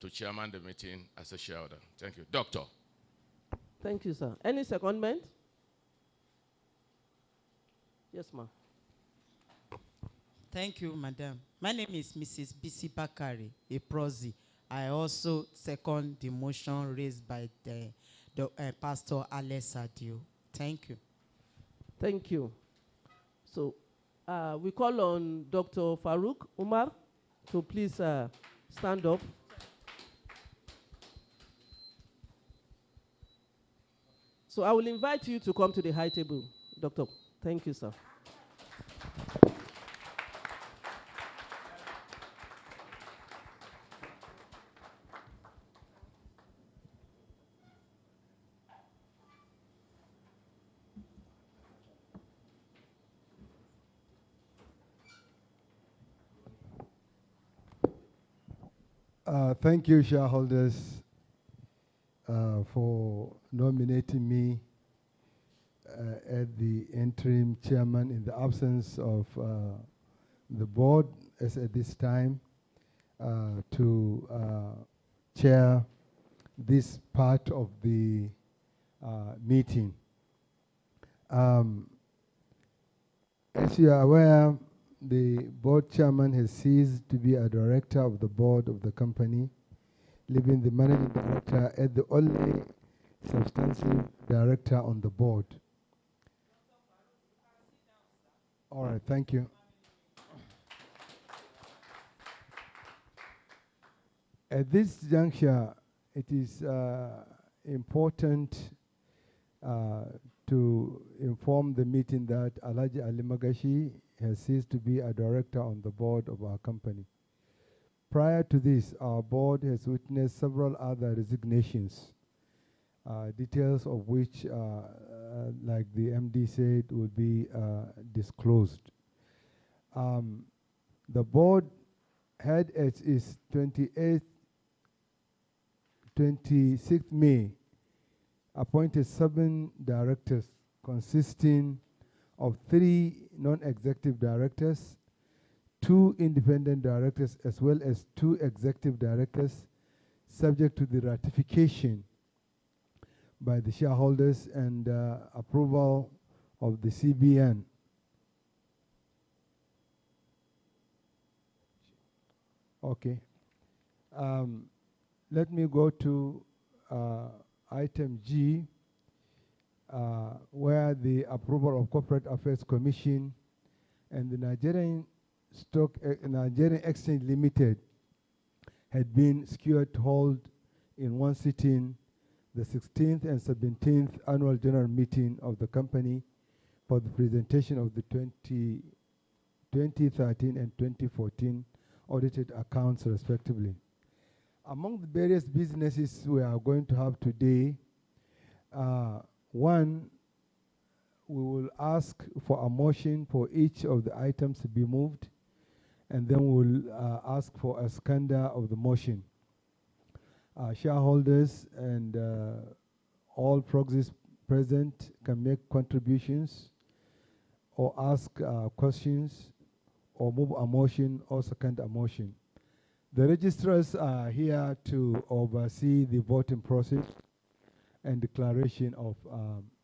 to chairman the meeting as a shareholder. Thank you. Doctor. Thank you, sir. Any secondment? Yes, ma'am. Thank you, madam. My name is Mrs. Bisi Bakari, a proxy. I also second the motion raised by the Pastor Alex Adio. Thank you. Thank you. So we call on Dr. Farouk Umar to please stand up. So I will invite you to come to the high table, Doctor. Thank you, sir. Thank you, shareholders, for nominating me as the interim chairman in the absence of the board as at this time to chair this part of the meeting. As you are aware, the board chairman has ceased to be a director of the board of the company, leaving the managing director as the only substantive director on the board. All right, thank you. At this juncture, it is important to inform the meeting that Alhaji Ali Magashi has ceased to be a director on the board of our company. Prior to this, our board has witnessed several other resignations, details of which, like the MD said, will be disclosed. The board had at its 26th May appointed 7 directors consisting of 3 non-executive directors, 2 independent directors, as well as 2 executive directors, subject to the ratification by the shareholders and approval of the CBN. Okay. Let me go to item G, where the approval of Corporate Affairs Commission and the Nigerian Exchange Limited had been secured to hold in one sitting the 16th and 17th annual general meeting of the company for the presentation of the 2013 and 2014 audited accounts respectively. Among the various businesses we are going to have today, one, we will ask for a motion for each of the items to be moved, and then we'll ask for a seconder of the motion. Shareholders and all proxies present can make contributions or ask questions or move a motion or second a motion. The registrars are here to oversee the voting process and declaration of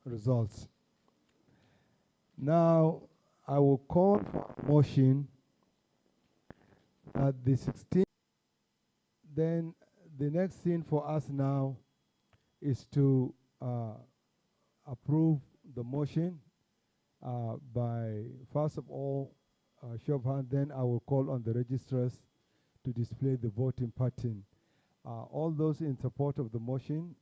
results. Now, I will call for a motion at the 16th. Then the next thing for us now is to approve the motion by, first of all, show of hand. Then I will call on the registrars to display the voting pattern. All those in support of the motion?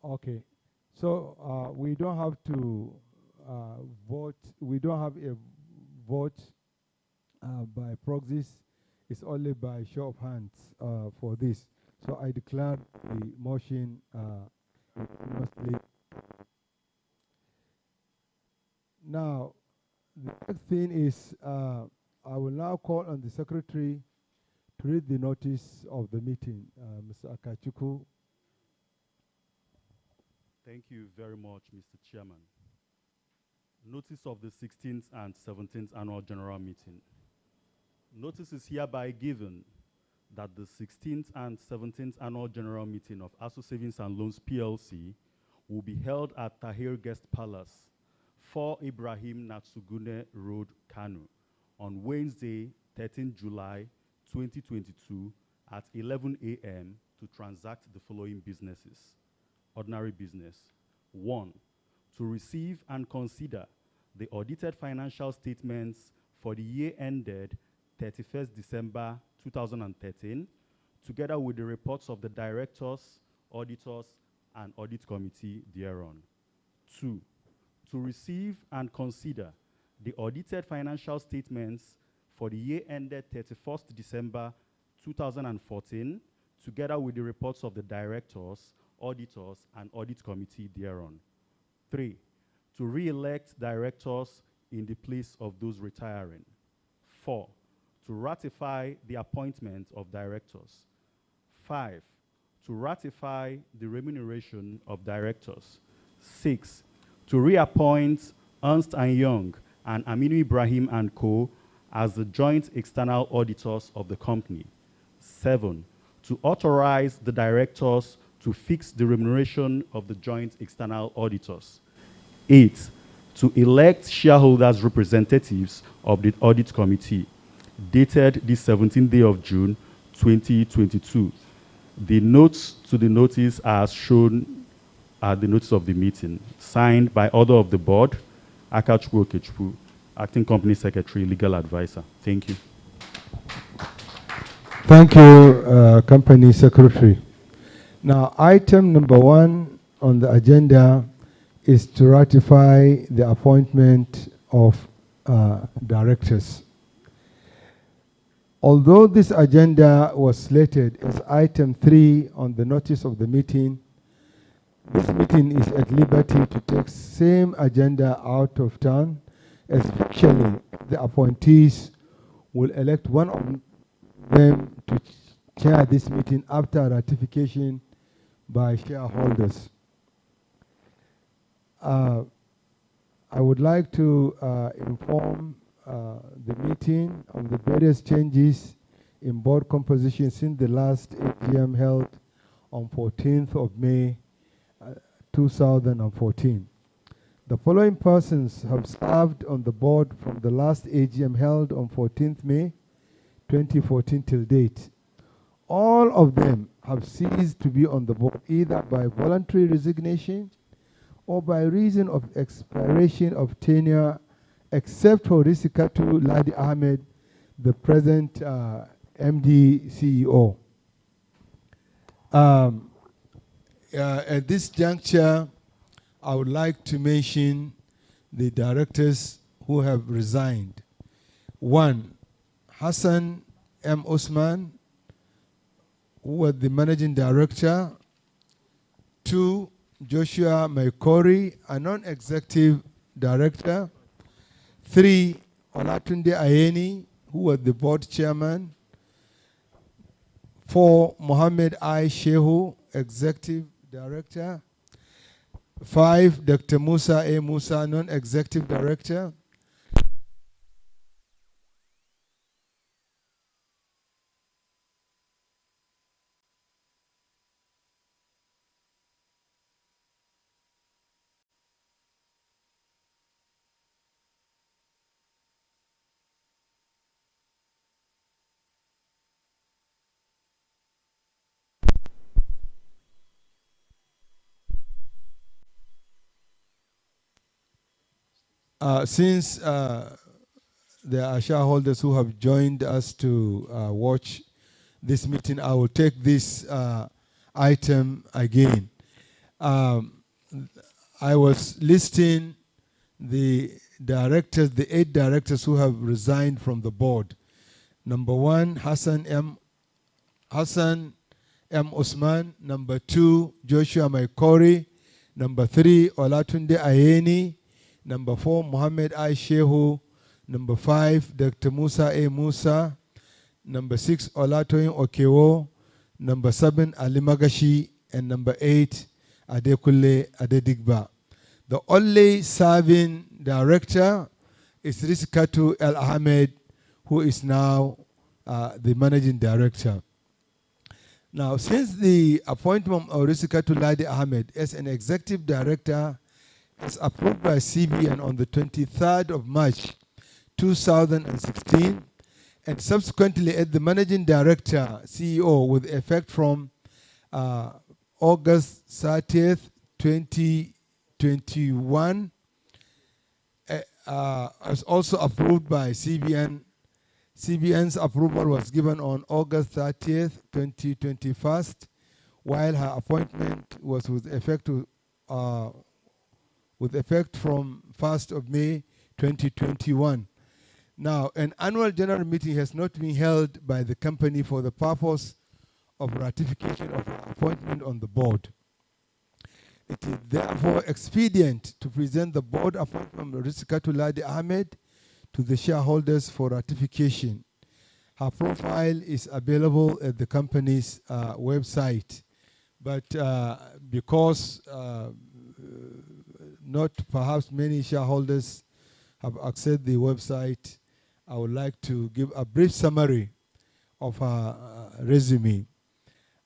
Okay. So we don't have to vote. We don't have a vote by proxies. It's only by show of hands for this. So I declare the motion unanimously. Now, the next thing is I will now call on the secretary to read the notice of the meeting. Mr. Akachuku. Thank you very much, Mr. Chairman. Notice of the 16th and 17th Annual General Meeting. Notice is hereby given that the 16th and 17th Annual General Meeting of ASO Savings and Loans PLC will be held at Tahir Guest Palace, 4 Ibrahim Natsugune Road, Kano, on Wednesday, 13 July 2022 at 11 a.m. to transact the following businesses. Ordinary business. 1. To receive and consider the audited financial statements for the year ended 31st December 2013, together with the reports of the directors, auditors, and audit committee thereon. 2. To receive and consider the audited financial statements for the year ended 31st December 2014, together with the reports of the directors, auditors, and audit committee thereon. 3. To re-elect directors in the place of those retiring. 4. To ratify the appointment of directors. 5. To ratify the remuneration of directors. 6. To reappoint Ernst & Young and Aminu Ibrahim & Co. as the joint external auditors of the company. 7. To authorize the directors to fix the remuneration of the joint external auditors. 8. To elect shareholders' representatives of the audit committee, dated the 17th day of June, 2022. The notes to the notice are shown at the notice of the meeting, signed by order of the board, Akachukwu Okechukwu, Acting Company Secretary, Legal Advisor. Thank you. Thank you, Company Secretary. Now, item number 1 on the agenda is to ratify the appointment of directors. Although this agenda was slated as item 3 on the notice of the meeting, this meeting is at liberty to take same agenda out of town, especially the appointees will elect one of them to chair this meeting after ratification by shareholders. I would like to inform the meeting on the various changes in board composition since the last AGM held on 14th of May 2014. The following persons have served on the board from the last AGM held on 14th May 2014 till date. All of them have ceased to be on the board either by voluntary resignation or by reason of expiration of tenure, except for Risikatu Ladi Ahmed, the present MD CEO. At this juncture, I would like to mention the directors who have resigned. 1, Hassan M. Osman, who was the managing director. 2, Joshua Maikori, a non-executive director. 3, Olatunde Ayeni, who was the board chairman. 4, Mohammed I. Shehu, executive director. 5, Dr. Musa A. Musa, non-executive director. Since there are shareholders who have joined us to watch this meeting, I will take this item again. I was listing the directors, the 8 directors who have resigned from the board. Number 1, Hassan M. Osman. Number 2, Joshua Maikori. Number 3, Olatunde Ayeni. Number 4, Mohammed I. Shehu. Number 5, Dr. Musa A. Musa. Number 6, Olatoyin Okewo. Number 7, Ali Magashi. And number 8, Adekunle Adedigba. The only serving director is Risikatu El Ahmed, who is now the managing director. Now, since the appointment of Risikatu Ladi Ahmed as an executive director is approved by CBN on the 23rd of March 2016, and subsequently as the managing director, CEO, with effect from August 30th, 2021, is also approved by CBN. CBN's approval was given on August 30th, 2021, while her appointment was with effect from 1st of May 2021. Now, an annual general meeting has not been held by the company for the purpose of ratification of her appointment on the board. It is therefore expedient to present the board appointment of Risikatu Ladi Ahmed to the shareholders for ratification. Her profile is available at the company's website, but because not perhaps many shareholders have accessed the website, I would like to give a brief summary of her resume.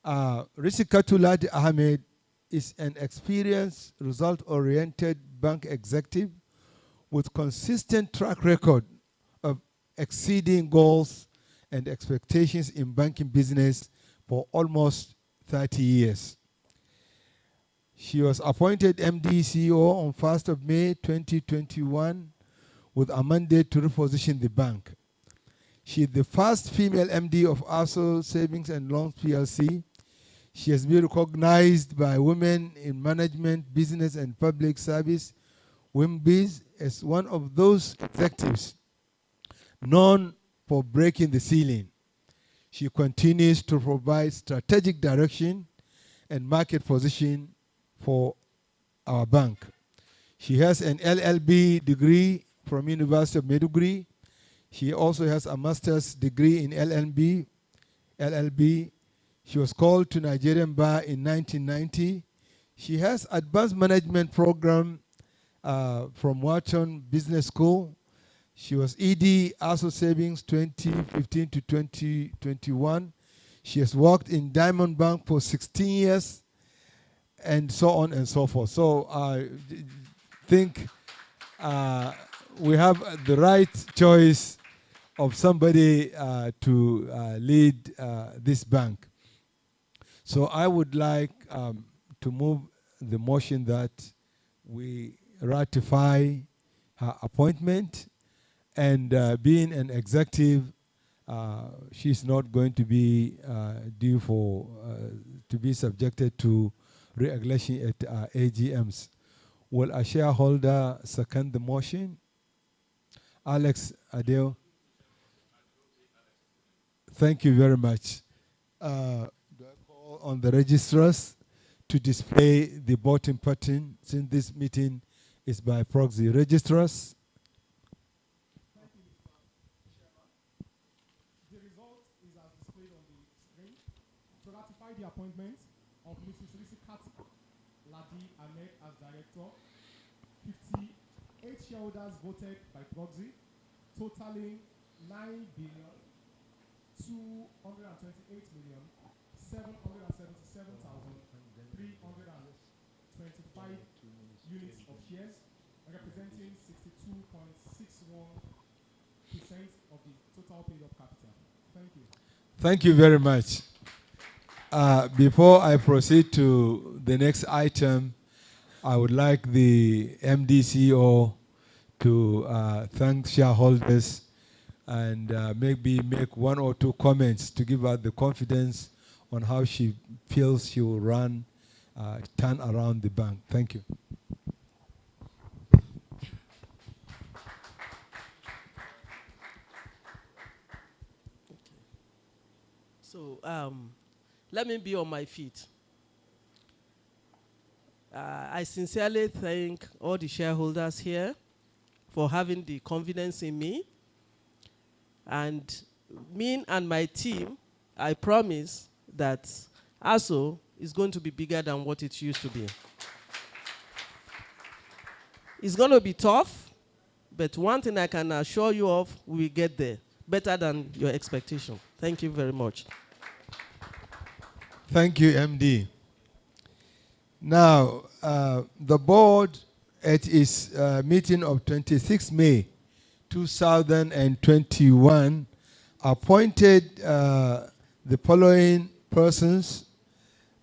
Risikatu Ladi Ahmed is an experienced, result-oriented bank executive with consistent track record of exceeding goals and expectations in banking business for almost 30 years. She was appointed MD CEO on 1st of May 2021 with a mandate to reposition the bank. She is the first female MD of ASO Savings and Loans PLC. She has been recognized by Women in Management, Business and Public Service, WIMBIZ, as one of those executives known for breaking the ceiling. She continues to provide strategic direction and market position for our bank. She has an LLB degree from University of Maiduguri. She also has a master's degree in LLB. She was called to Nigerian Bar in 1990. She has advanced management program from Wharton Business School. She was ED ASO Savings 2015 to 2021. She has worked in Diamond Bank for 16 years, and so on and so forth. So I think we have the right choice of somebody to lead this bank. So I would like to move the motion that we ratify her appointment, and being an executive, she's not going to be due for to be subjected to re-election at AGMs. Will a shareholder second the motion? Alex Adeo. Thank you very much. Do I call on the registrars to display the voting pattern, since this meeting is by proxy? Registrars. Thank you, Mr. Chairman. The result is as displayed on the screen. To ratify the appointment of Mrs. Risikatu Ladi Ahmed as director, 58 shareholders voted by proxy, totaling 9,288,777,325 units of shares, representing 62.61% of the total paid up capital. Thank you. Thank you very much. Before I proceed to the next item, I would like the MDCO to thank shareholders and maybe make one or two comments to give her the confidence on how she feels she will turn around the bank. Thank you. So let me be on my feet. I sincerely thank all the shareholders here for having the confidence in me. And me and my team, I promise that ASO is going to be bigger than what it used to be. It's going to be tough, but one thing I can assure you of, we will get there. better than your expectation. Thank you very much. Thank you, MD. Now, the board at its meeting of 26 May 2021 appointed the following persons,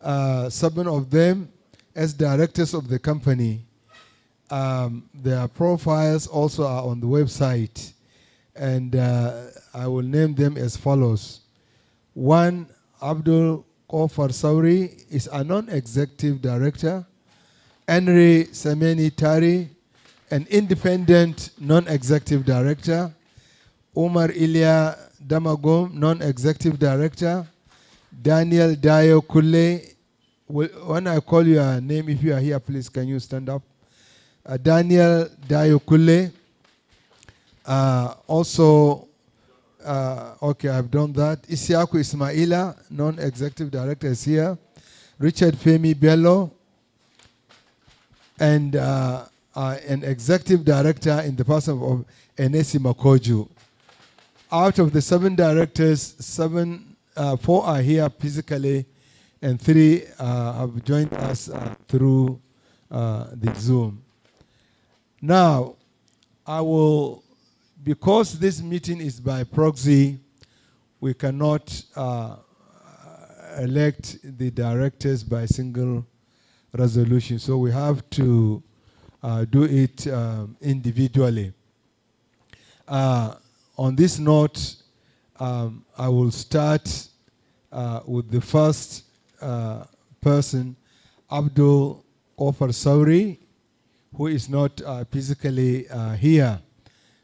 7 of them as directors of the company. Their profiles also are on the website, and I will name them as follows. 1, Abdul Kofar Sauri is a non-executive director. Henry Semeni Tari, an independent non-executive director. Umar Ilya Damagom, non-executive director. Daniel Dayo Kule. When I call your name, if you are here, please can you stand up? Daniel Dayo Kule. Okay, I've done that. Isiaku Ismaila, non-executive director, is here. Richard Femi Bello, and an executive director in the person of Enesi Makoju. Out of the 7 directors, 4 are here physically, and 3 have joined us through the Zoom. Now, because this meeting is by proxy, we cannot elect the directors by single resolution. So we have to do it individually. On this note, I will start with the first person, Abdul Kofar Sauri, who is not physically here.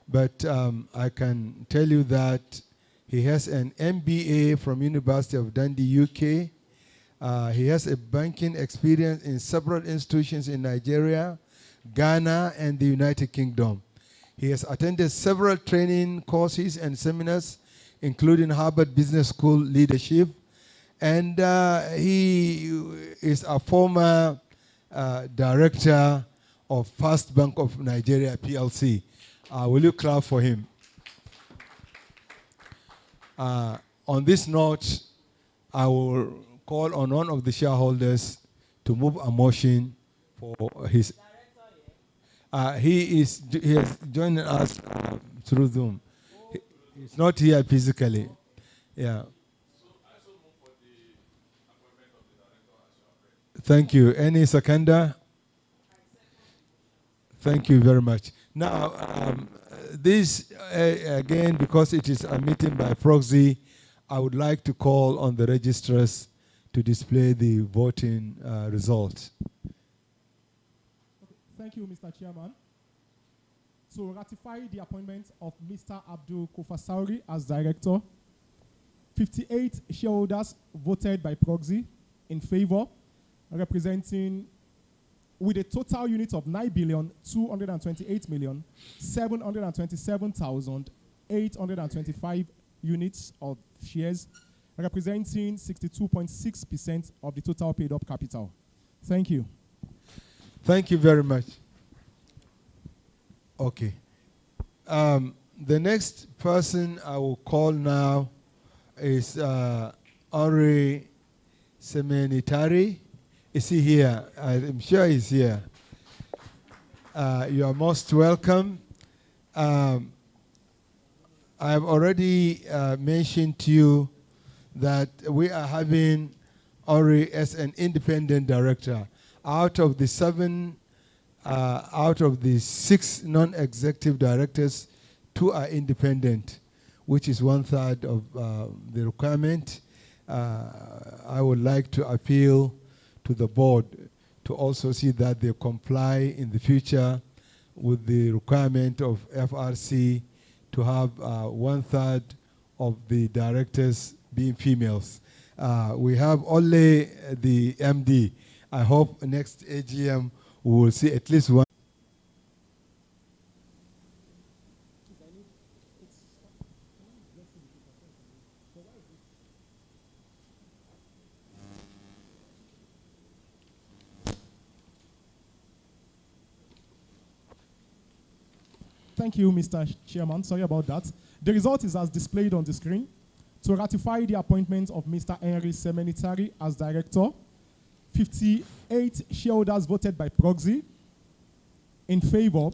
But I can tell you that he has an MBA from University of Dundee, UK. He has a banking experience in several institutions in Nigeria, Ghana, and the United Kingdom. He has attended several training courses and seminars, including Harvard Business School Leadership. And he is a former director of First Bank of Nigeria, PLC. Will you clap for him? On this note, I will call on one of the shareholders to move a motion for his. He has joined us through Zoom. He's not here physically. Yeah. Thank you. Any seconder? Thank you very much. Now, this, again, because it is a meeting by proxy, I would like to call on the registrars to display the voting results. Okay. Thank you, Mr. Chairman. To ratify the appointment of Mr. Abdul Kofar Sauri as director, 58 shareholders voted by proxy in favor, representing with a total unit of 9,228,727,825 units of shares, representing 62.6% of the total paid up capital. Thank you. Thank you very much. Okay. The next person I will call now is Henry Semenitari. Is he here? I'm sure he's here. You are most welcome. I have already mentioned to you that we are having Ori as an independent director. Out of the 6 non-executive directors, 2 are independent, which is 1/3 of the requirement. I would like to appeal to the board to also see that they comply in the future with the requirement of FRC to have 1/3 of the directors being females. We have only the MD. I hope next AGM we will see at least one. Thank you, Mr. Chairman. Sorry about that. The result is as displayed on the screen. To ratify the appointment of Mr. Henry Semenitari as director, 58 shareholders voted by proxy in favor,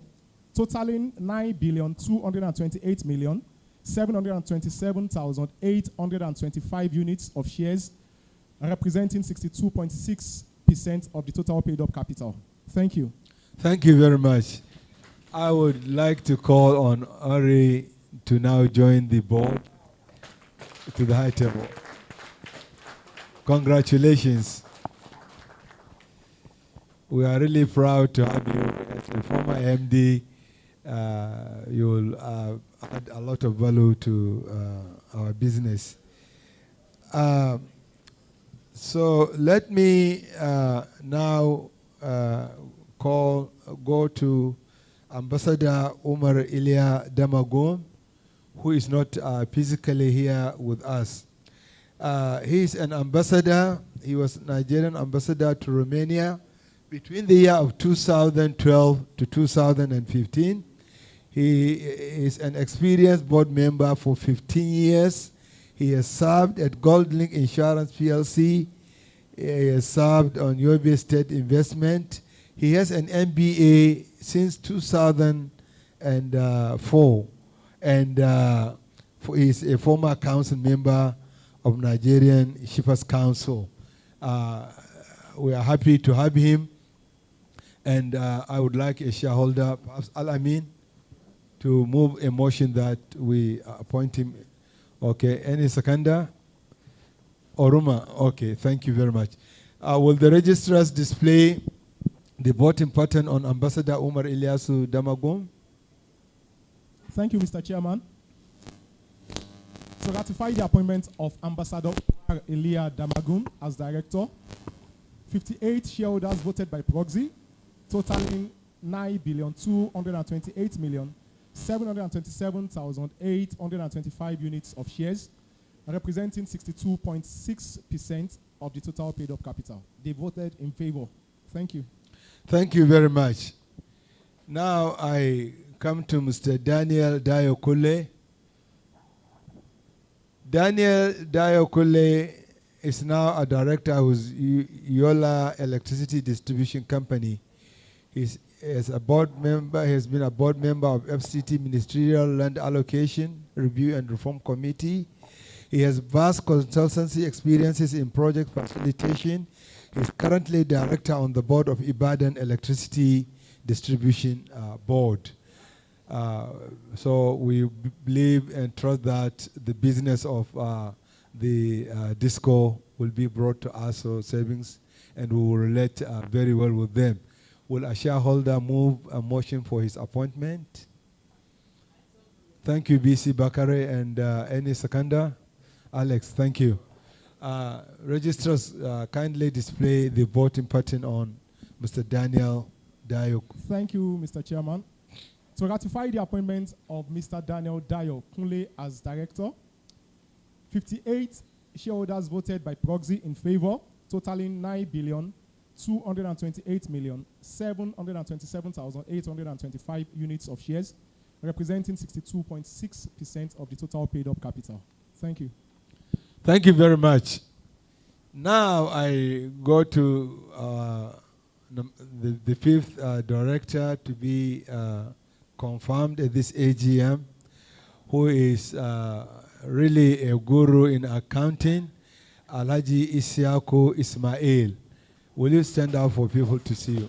totaling 9,228,727,825 units of shares, representing 62.6% of the total paid-up capital. Thank you. Thank you very much. I would like to call on Ari to now join the board to the high table. Congratulations. We are really proud to have you as the former MD. You will add a lot of value to our business. So let me now go to Ambassador Umar Ilya Damagum, who is not physically here with us. He is an ambassador. He was Nigerian ambassador to Romania between the year of 2012 to 2015. He is an experienced board member for 15 years. He has served at GoldLink Insurance PLC. He has served on Yobe State Investment. He has an MBA since 2004. And he is a former council member of Nigerian Shippers Council. We are happy to have him. And I would like a shareholder, perhaps Al-Amin, to move a motion that we appoint him. Okay, any seconder? Oruma, okay, thank you very much. Will the registrars display the voting pattern on Ambassador Umar Ilyasu Damagum? Thank you, Mr. Chairman. To ratify the appointment of Ambassador Umar Ilya Damagum as director, 58 shareholders voted by proxy, totaling 9,228,727,825 units of shares, representing 62.6% of the total paid-up capital. They voted in favor. Thank you. Thank you very much. Now I come to Mr. Daniel Dayokule. Daniel Dayokule is now a director with Yola Electricity Distribution Company. He has been a board member of FCT Ministerial Land Allocation Review and Reform Committee. He has vast consultancy experiences in project facilitation. He is currently director on the board of Ibadan Electricity Distribution Board. So we believe and trust that the business of the DISCO will be brought to ASO savings, and we will relate very well with them. Will a shareholder move a motion for his appointment? Thank you, BC Bakare, and any seconder? Alex, thank you. Registrars, kindly display the voting pattern on Mr. Daniel Dayo. Thank you, Mr. Chairman. To ratify the appointment of Mr. Daniel Dayo Kunle as director, 58 shareholders voted by proxy in favor, totaling 9,228,727,825 units of shares, representing 62.6% of the total paid-up capital. Thank you. Thank you very much. Now I go to the fifth director to be confirmed at this AGM, who is really a guru in accounting, Alhaji Isiaku Ismail. Will you stand up for people to see you?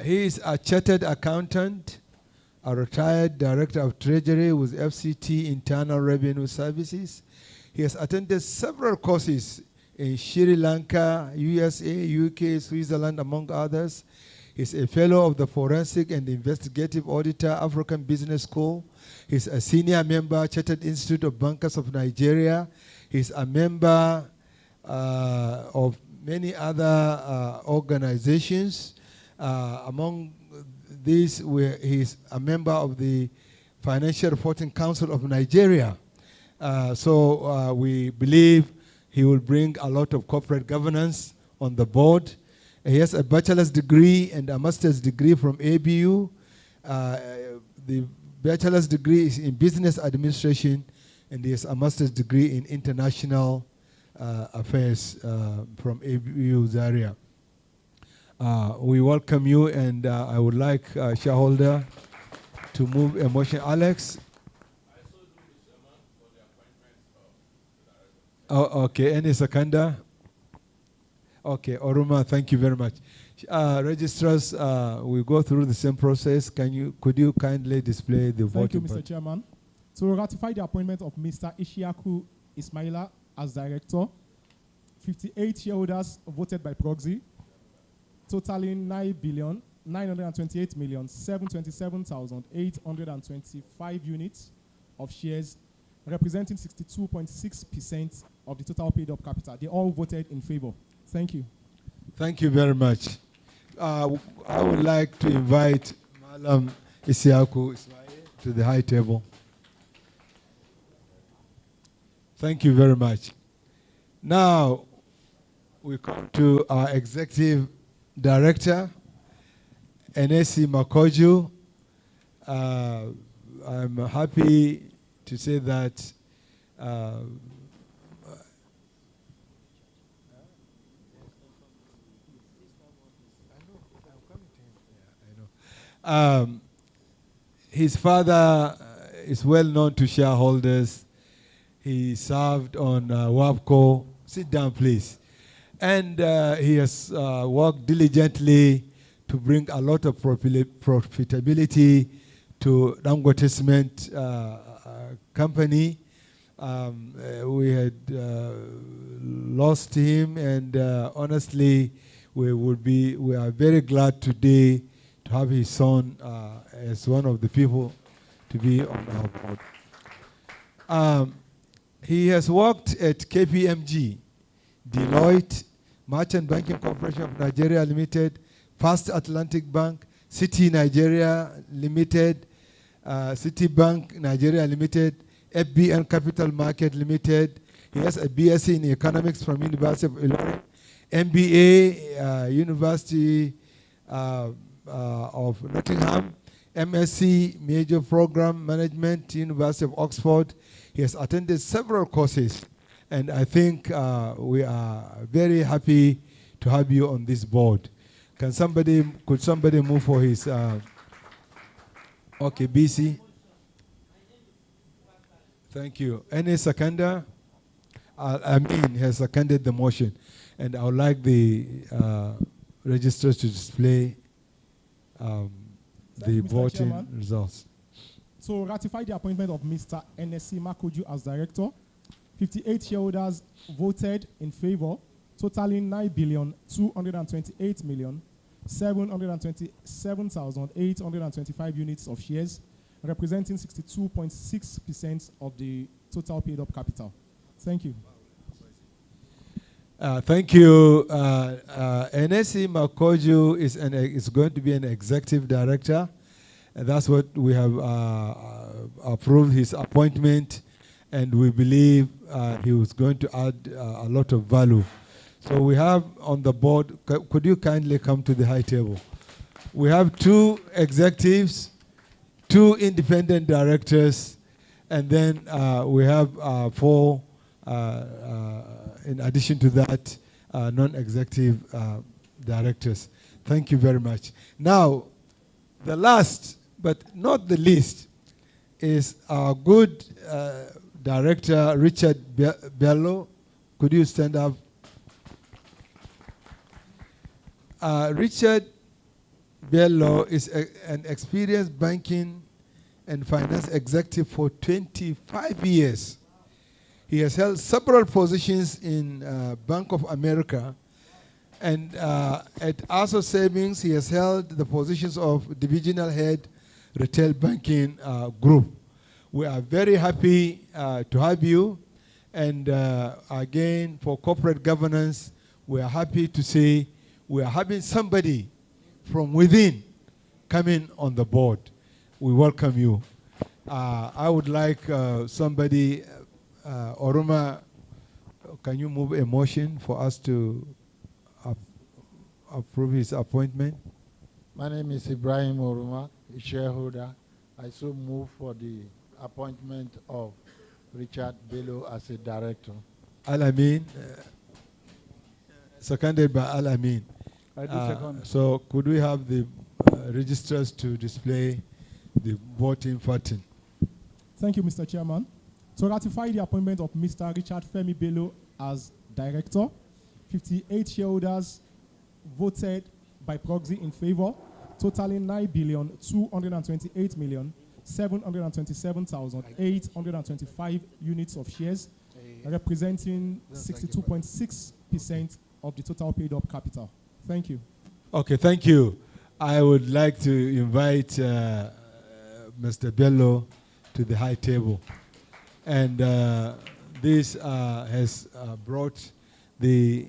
He is a chartered accountant, a retired director of treasury with FCT Internal Revenue Services. He has attended several courses in Sri Lanka, USA, UK, Switzerland, among others. He's a fellow of the Forensic and Investigative Auditor African Business School. He's a senior member, Chartered Institute of Bankers of Nigeria. He's a member of many other organizations. Among these, he's a member of the Financial Reporting Council of Nigeria. So we believe he will bring a lot of corporate governance on the board. He has a bachelor's degree and a master's degree from ABU, the bachelor's degree is in business administration, and he has a master's degree in international affairs from ABU Zaria. We welcome you, and I would like shareholder to move a motion. Alex? Oh, okay. Any seconder? Okay, Oruma, thank you very much. Registrars, we go through the same process. Could you kindly display the voting? Thank you, Mr. Chairman. To ratify the appointment of Mr. Ishiaku Ismaila as director, 58 shareholders voted by proxy, totaling 9,928,727,825 units of shares, representing 62.6% of the total paid up capital. They all voted in favor. Thank you. Thank you very much. I would like to invite Malam Isiaku Ismail to the high table. Thank you very much. Now, we come to our executive director, Enesi Makoju. I'm happy to say that his father is well known to shareholders. He served on WAPCO. Sit down, please. And he has worked diligently to bring a lot of profitability to Dangote Cement company. We had lost him, and honestly, we are very glad today to have his son as one of the people to be on our board. He has worked at KPMG, Deloitte, Merchant Banking Corporation of Nigeria Limited, First Atlantic Bank, City Nigeria Limited, Citibank Nigeria Limited, FBN Capital Market Limited. He has a BSc in Economics from University of Ilorin, MBA, University of Nottingham, MSc Major Program Management, University of Oxford. He has attended several courses, and I think we are very happy to have you on this board. Could somebody move for his, okay, BC? Thank you. Any seconder? Has seconded the motion, and I would like the registrars to display the voting results. To ratify the appointment of Mr. Enesi Makoju as director, 58 shareholders voted in favor, totaling 9,228,727,825 units of shares, representing 62.6% of the total paid up capital. Thank you. Thank you. Enesi Makoju is going to be an executive director. And that's what we have approved his appointment, and we believe he was going to add a lot of value. So we have on the board, could you kindly come to the high table? We have 2 executives, 2 independent directors, and then we have 4, in addition to that, non-executive directors. Thank you very much. Now, the last but not the least is our good director, Richard Bello. Could you stand up? Richard Bello is an experienced banking and finance executive for 25 years. He has held several positions in Bank of America, and at ASO Savings, he has held the positions of divisional head, retail banking group. We are very happy to have you, and again, for corporate governance, we are happy to say we are having somebody from within coming on the board. We welcome you. I would like somebody, Oruma, can you move a motion for us to approve his appointment? My name is Ibrahim Oruma. a shareholder, I so move for the appointment of Richard Bello as a director. Al-Amin, seconded by Al-Amin. I do second. So could we have the registrars to display the voting pattern? Thank you, Mr. Chairman. To ratify the appointment of Mr. Richard Femi Bello as director, 58 shareholders voted by proxy in favor, totaling 9,228,727,825 units of shares, representing 62.6% of the total paid up capital. Thank you. Okay, thank you. I would like to invite Mr. Bello to the high table. And this has brought the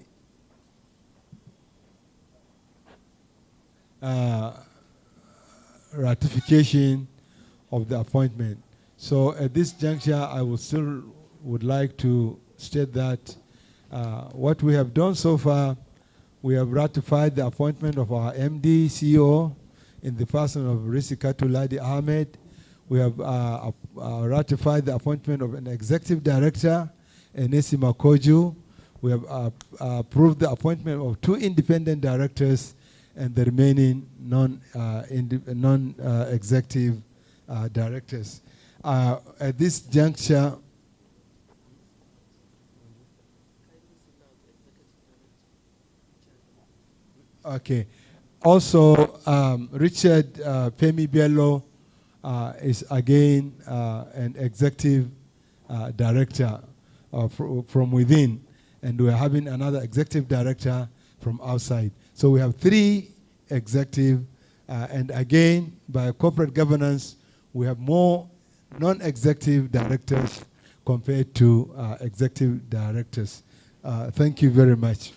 ratification of the appointment. So at this juncture, I would like to state that what we have done so far, we have ratified the appointment of our MD, CEO, in the person of Risikatu Ladi Ahmed. We have ratified the appointment of an executive director, Enesi Makoju. We have approved the appointment of 2 independent directors and the remaining non-executive directors. At this juncture, okay. Also, Richard Femi Bello is again an executive director from within, and we're having another executive director from outside. So we have 3 executive, and again, by corporate governance, we have more non-executive directors compared to executive directors. Thank you very much.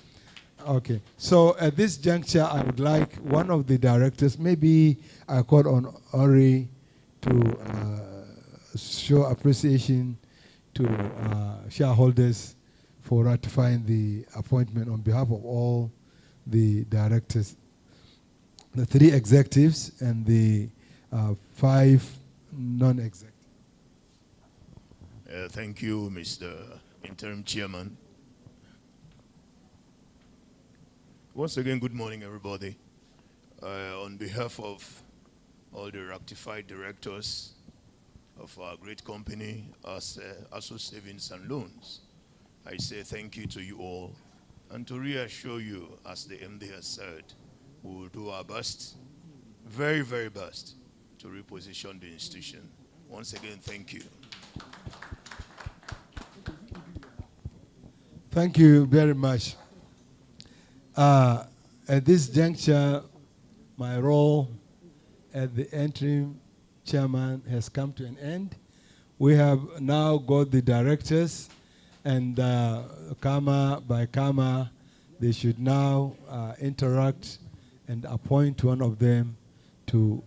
Okay, so at this juncture, I would like one of the directors, maybe I call on Ori to show appreciation to shareholders for ratifying the appointment on behalf of all the directors, the 3 executives and the 5 non-executives. Thank you, Mr. Interim Chairman. Once again, good morning, everybody. On behalf of all the ratified directors of our great company, ASO Savings and Loans, I say thank you to you all. And to reassure you, as the MD has said, we will do our best, very, very best, to reposition the institution. Once again, thank you. Thank you very much. At this juncture, my role as the interim chairman has come to an end. We have now got the directors, and Kama by Kama, they should now interact and appoint one of them to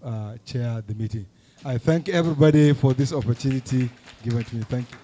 chair the meeting. I thank everybody for this opportunity given to me. Thank you.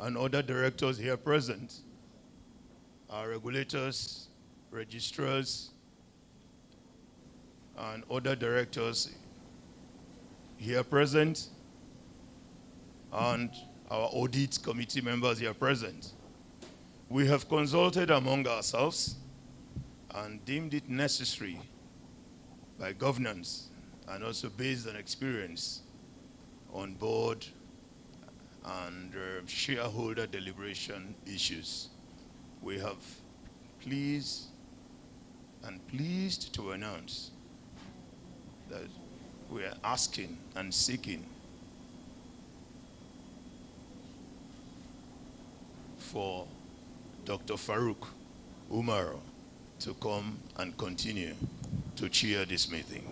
and other directors here present, our regulators, registrars, and other directors here present, and our audit committee members here present. We have consulted among ourselves and deemed it necessary by governance and also based on experience on board and shareholder deliberation issues. We have pleased to announce that we are asking and seeking for Dr. Farouk Umar to come and continue to chair this meeting.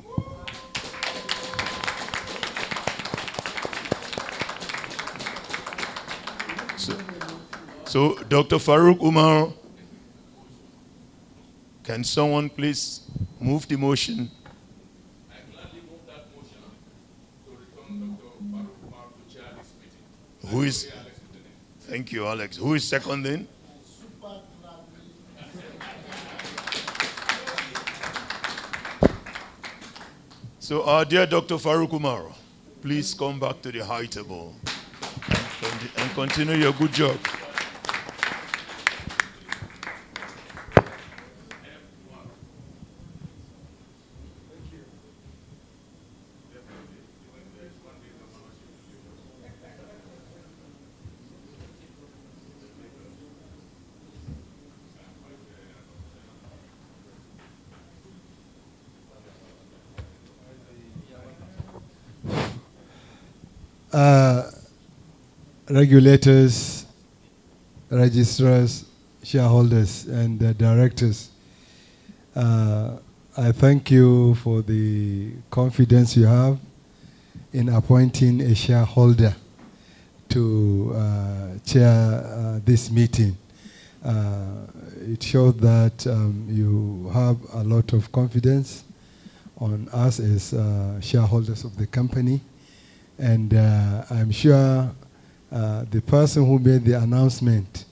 So Dr. Farouk Umar, can someone please move the motion? I gladly move that motion to return Dr. Farouk Umar to chair this meeting. Who is? Thank you, Alex. Who is seconding? So our dear Dr. Farouk Umar, please come back to the high table and continue your good job. Regulators, registrars, shareholders, and directors, I thank you for the confidence you have in appointing a shareholder to chair this meeting. It shows that you have a lot of confidence on us as shareholders of the company. And I'm sure the person who made the announcement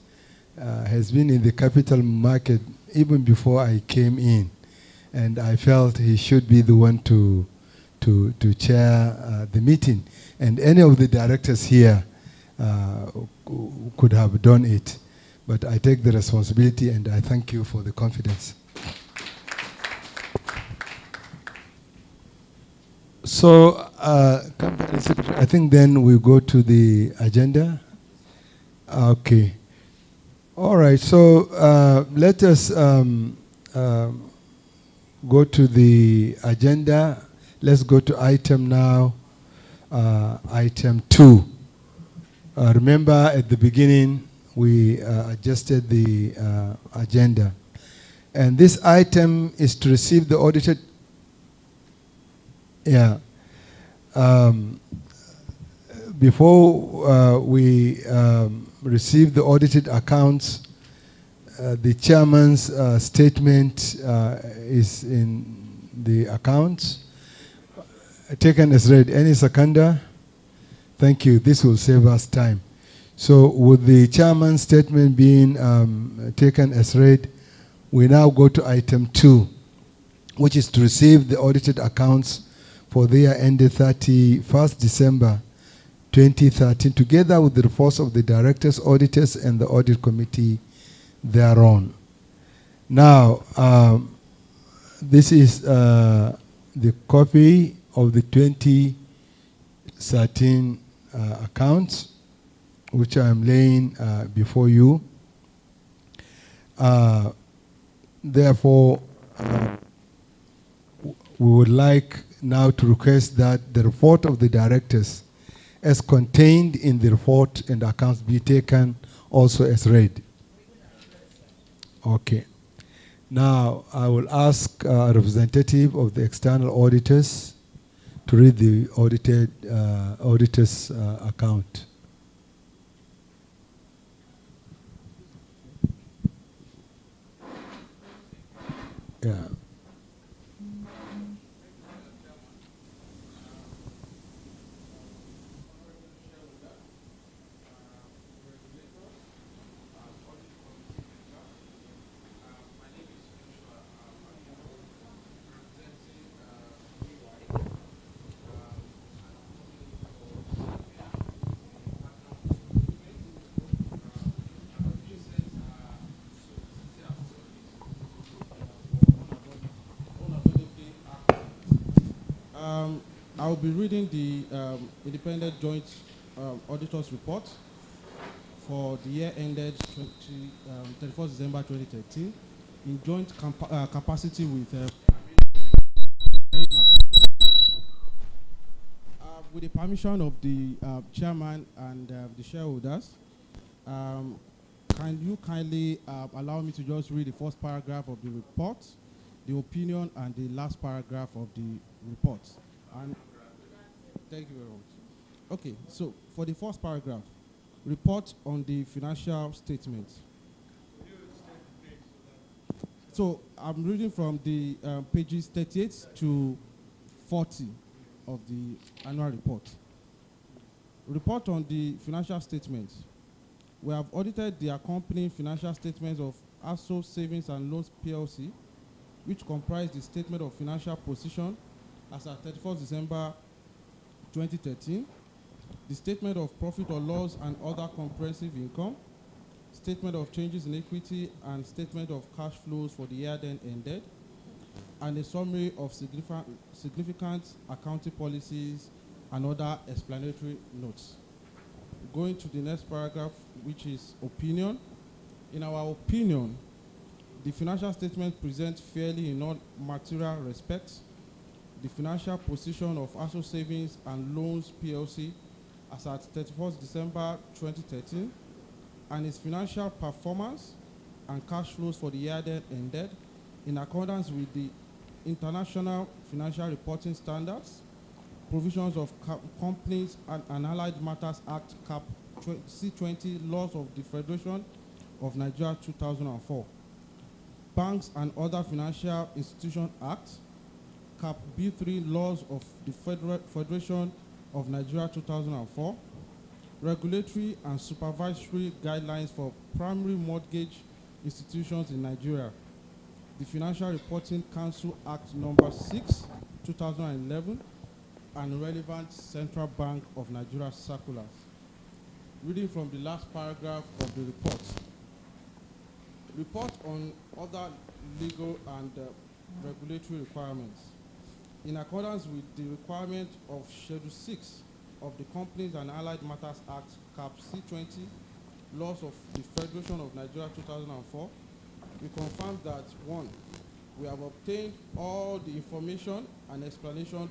has been in the capital market even before I came in. And I felt he should be the one to chair the meeting. And any of the directors here could have done it. But I take the responsibility and I thank you for the confidence. So, Company Secretary, I think then we go to the agenda. Okay. All right, so let us go to the agenda. Let's go to item now, item 2. Remember at the beginning, we adjusted the agenda. And this item is to receive the audited. Yeah. Before we receive the audited accounts, the chairman's statement is in the accounts. Taken as read. Any seconder? Thank you. This will save us time. So with the chairman's statement being taken as read, we now go to item 2, which is to receive the audited accounts for the year ended 31st December 2013, together with the reports of the directors, auditors, and the audit committee thereon. Now, this is the copy of the 2013 accounts, which I am laying before you. Therefore, we would like now to request that the report of the directors as contained in the report and accounts be taken also as read. Okay. Now, I will ask a representative of the external auditors to read the auditor's account. Yeah. I will be reading the Independent Joint Auditors Report for the year ended 31st December 2013 in joint capacity with the permission of the chairman and the shareholders. Can you kindly allow me to just read the first paragraph of the report, the opinion, and the last paragraph of the report? And thank you very much. Okay, so for the first paragraph, report on the financial statements. So I'm reading from the pages 38 to 40 of the annual report. Report on the financial statements. We have audited the accompanying financial statements of ASO Savings and Loans PLC, which comprise the statement of financial position as at 31st December 2013, the statement of profit or loss and other comprehensive income, statement of changes in equity, and statement of cash flows for the year then ended, and a summary of significant accounting policies and other explanatory notes. Going to the next paragraph, which is opinion. In our opinion, the financial statement presents fairly in all material respects the financial position of ASO Savings and Loans PLC as at 31st December 2013, and its financial performance and cash flows for the year that ended in accordance with the International Financial Reporting Standards, provisions of Companies and Allied Matters Act Cap C20, laws of the Federation of Nigeria 2004, Banks and Other Financial Institutions Act, Cap B3, laws of the Federation of Nigeria 2004, regulatory and supervisory guidelines for primary mortgage institutions in Nigeria, the Financial Reporting Council Act number 6, 2011, and relevant Central Bank of Nigeria circulars. Reading from the last paragraph of the report. Report on other legal and regulatory requirements. In accordance with the requirement of Schedule 6 of the Companies and Allied Matters Act, Cap C20, laws of the Federation of Nigeria 2004, we confirm that 1. We have obtained all the information and explanations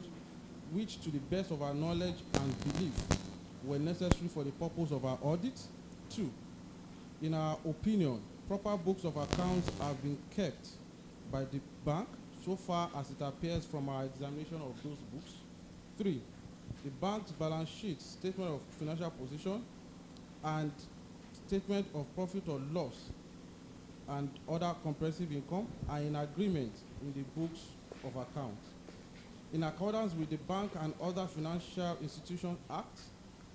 which, to the best of our knowledge and belief, were necessary for the purpose of our audit. 2. In our opinion, proper books of accounts have been kept by the bank so far as it appears from our examination of those books. 3. The bank's balance sheet, statement of financial position, and statement of profit or loss and other comprehensive income are in agreement in the books of accounts. In accordance with the Bank and Other Financial Institutions Act,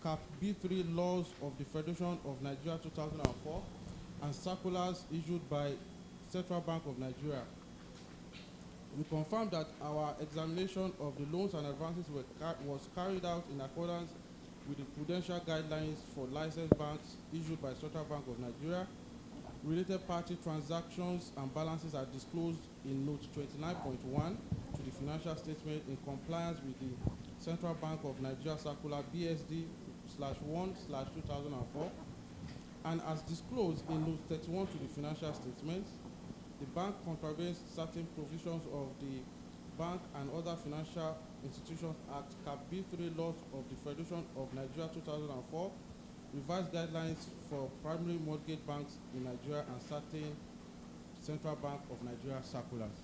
Cap B3, laws of the Federation of Nigeria 2004, and circulars issued by Central Bank of Nigeria, we confirm that our examination of the loans and advances was carried out in accordance with the prudential guidelines for licensed banks issued by Central Bank of Nigeria. Related party transactions and balances are disclosed in Note 29.1 to the financial statement in compliance with the Central Bank of Nigeria Circular BSD/1/2004, and as disclosed in Note 31 to the financial statements, the bank contravenes certain provisions of the Bank and Other Financial Institutions Act, Cap B3, laws of the Federation of Nigeria 2004, revised guidelines for primary mortgage banks in Nigeria, and certain Central Bank of Nigeria circulars.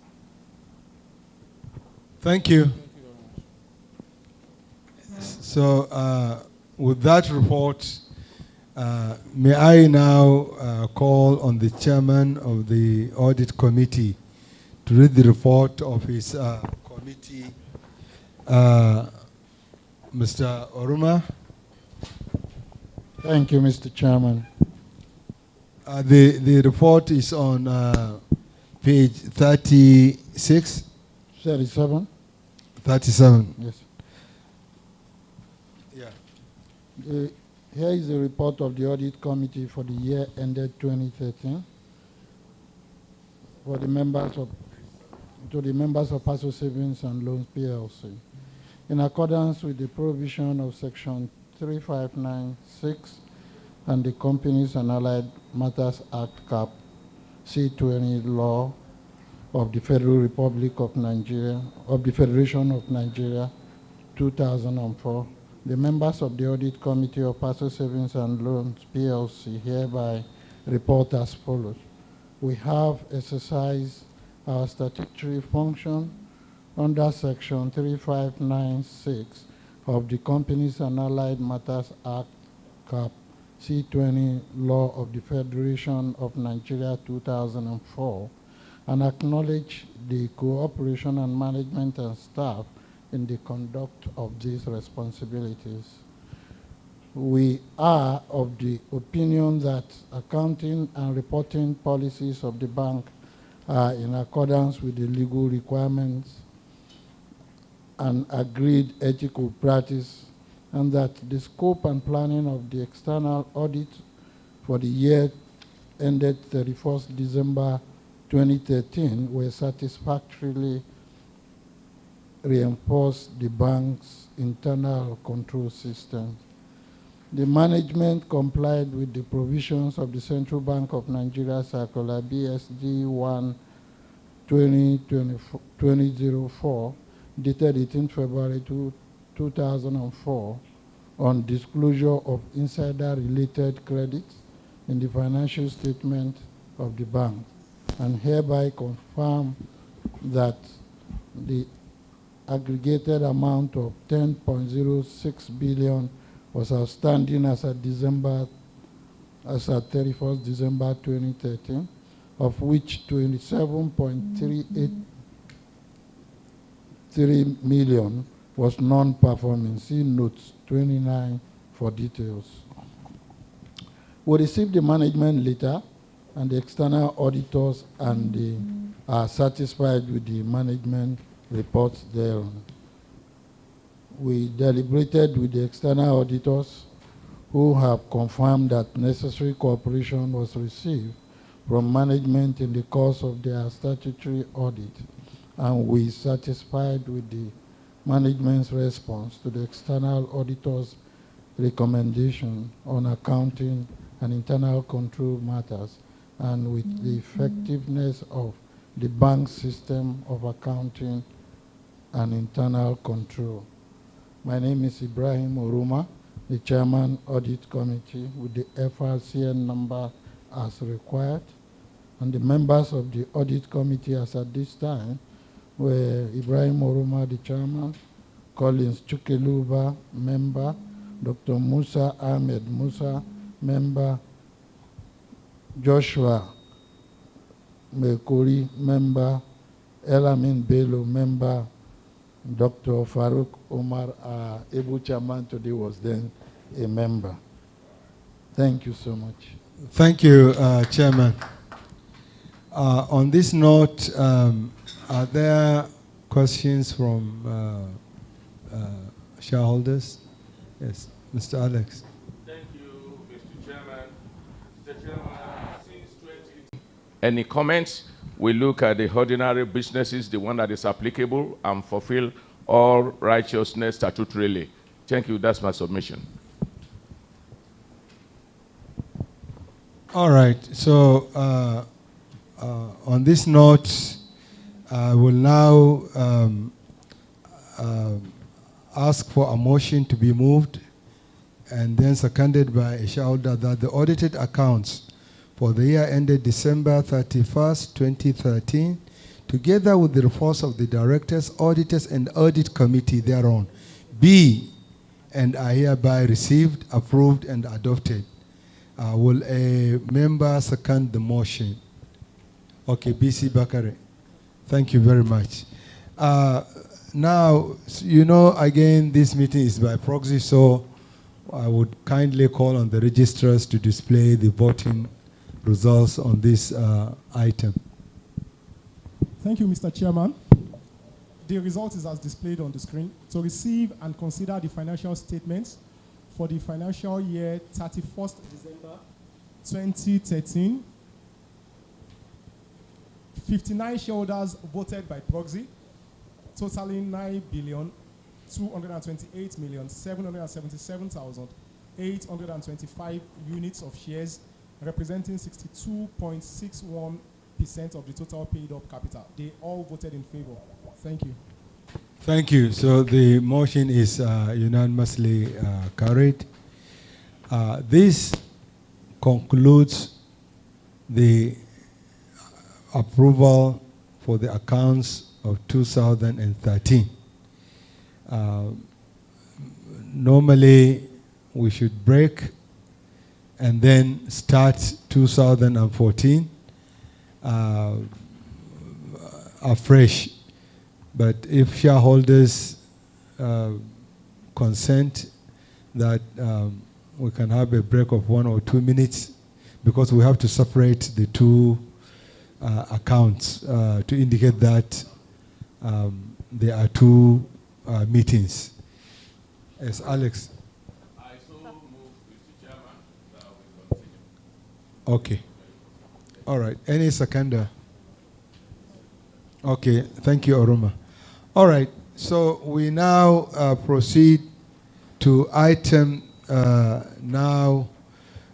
Thank you. Thank you very much. So, with that report, may I now call on the chairman of the audit committee to read the report of his committee, Mr. Oruma. Thank you, Mr. Chairman. The report is on page 36. 37? 37. Yes. Yeah. Here is the report of the audit committee for the year ended 2013 for the members of ASO Savings and Loans PLC. in accordance with the provision of Section 3596 and the Companies and Allied Matters Act Cap C20 law of the Federal Republic of Nigeria, of the Federation of Nigeria, 2004, the members of the Audit Committee of ASO Savings and Loans PLC hereby report as follows. We have exercised our statutory function under Section 3596 of the Companies and Allied Matters Act Cap C20 law of the Federation of Nigeria 2004 and acknowledge the cooperation and management and staff in the conduct of these responsibilities. We are of the opinion that accounting and reporting policies of the bank are in accordance with the legal requirements and agreed ethical practice, and that the scope and planning of the external audit for the year ended 31st December 2013 were satisfactorily reinforced the bank's internal control system. The management complied with the provisions of the Central Bank of Nigeria Circular BSD 1 2004 dated 18 February 2004 on disclosure of insider-related credits in the financial statement of the bank, and hereby confirm that the aggregated amount of 10.06 billion was outstanding as at 31st December 2013, of which 27.383 million was non-performing. See notes 29 for details. We received the management letter and the external auditors and are satisfied with the management reports thereon. We deliberated with the external auditors who have confirmed that necessary cooperation was received from management in the course of their statutory audit, and we satisfied with the management's response to the external auditors' recommendation on accounting and internal control matters, and with the effectiveness of the bank's system of accounting and internal control. My name is Ibrahim Oruma, the Chairman Audit Committee, with the FRCN number as required, and the members of the Audit Committee as at this time were Ibrahim Oruma, the Chairman, Collins Chukeluba, member, Dr. Musa Ahmed Musa, member, Joshua Mekuri, member, Elamin Bello, member, Dr. Farouk Omar, able chairman today, was then a member. Thank you so much. Thank you, Chairman. On this note, are there questions from shareholders? Yes, Mr. Alex. Thank you, Mr. Chairman. Mr. Chairman, since 20... Any comments? We look at the ordinary businesses, the one that is applicable, and fulfill all righteousness statutorily. Thank you. That's my submission. All right. So on this note, I will now ask for a motion to be moved and then seconded by a shareholder that the audited accounts for the year ended December 31st, 2013, together with the reports of the directors, auditors, and audit committee thereon, be and are hereby received, approved, and adopted. Will a member second the motion? Okay, BC Bakare. Thank you very much. Now, you know, again, this meeting is by proxy, so I would kindly call on the registrars to display the voting results on this item. Thank you, Mr. Chairman. The result is as displayed on the screen. To receive and consider the financial statements for the financial year 31st December 2013, 59 shareholders voted by proxy, totaling 228,777,825 units of shares, representing 62.61% of the total paid up capital. They all voted in favor. Thank you. Thank you. So the motion is unanimously carried. This concludes the approval for the accounts of 2013. Normally, we should break and then start 2014 afresh. But if shareholders consent that we can have a break of 1 or 2 minutes, because we have to separate the two accounts to indicate that there are two meetings. Yes, Alex. I so move, Mr. Chairman, that we continue. Okay. All right. Any seconder? Okay. Thank you, Oruma. All right. So we now proceed to item now.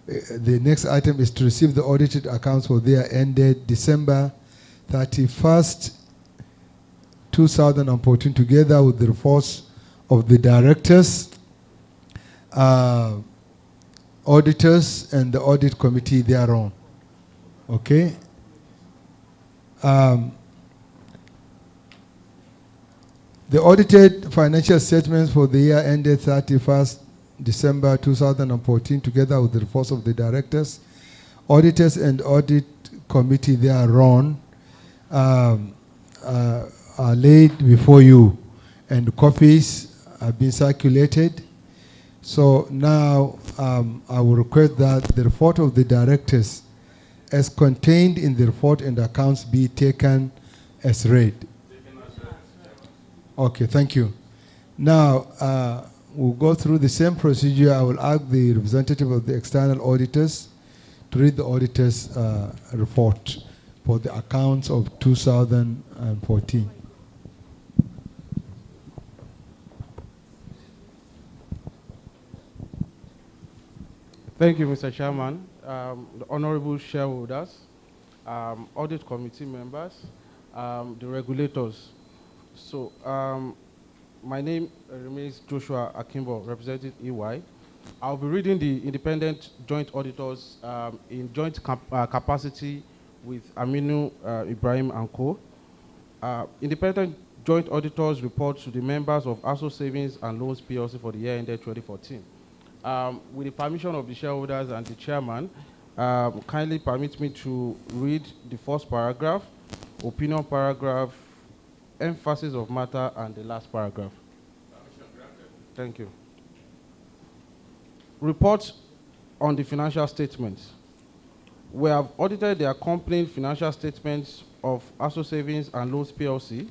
The next item is to receive the audited accounts for the year ended December 31st, 2014, together with the reports of the directors, auditors, and the audit committee thereon. Okay? The audited financial statements for the year ended 31st December 2014, together with the reports of the directors, auditors, and audit committee thereon, are laid before you, and copies have been circulated. So now I will request that the report of the directors, as contained in the report and accounts, be taken as read. Okay, thank you. Now, we'll go through the same procedure. I will ask the representative of the external auditors to read the auditor's report for the accounts of 2014. Thank you, Mr. Chairman, the honorable shareholders, audit committee members, the regulators. So, my name remains Joshua Akimbo, representing EY. I'll be reading the independent joint auditors in joint capacity with Aminu Ibrahim and Co. Independent joint auditors report to the members of ASO Savings and Loans PLC for the year ended 2014. With the permission of the shareholders and the chairman, kindly permit me to read the first paragraph, opinion paragraph, emphasis of matter, and the last paragraph. Thank you. Report on the financial statements. We have audited the accompanying financial statements of ASO Savings and Loans PLC,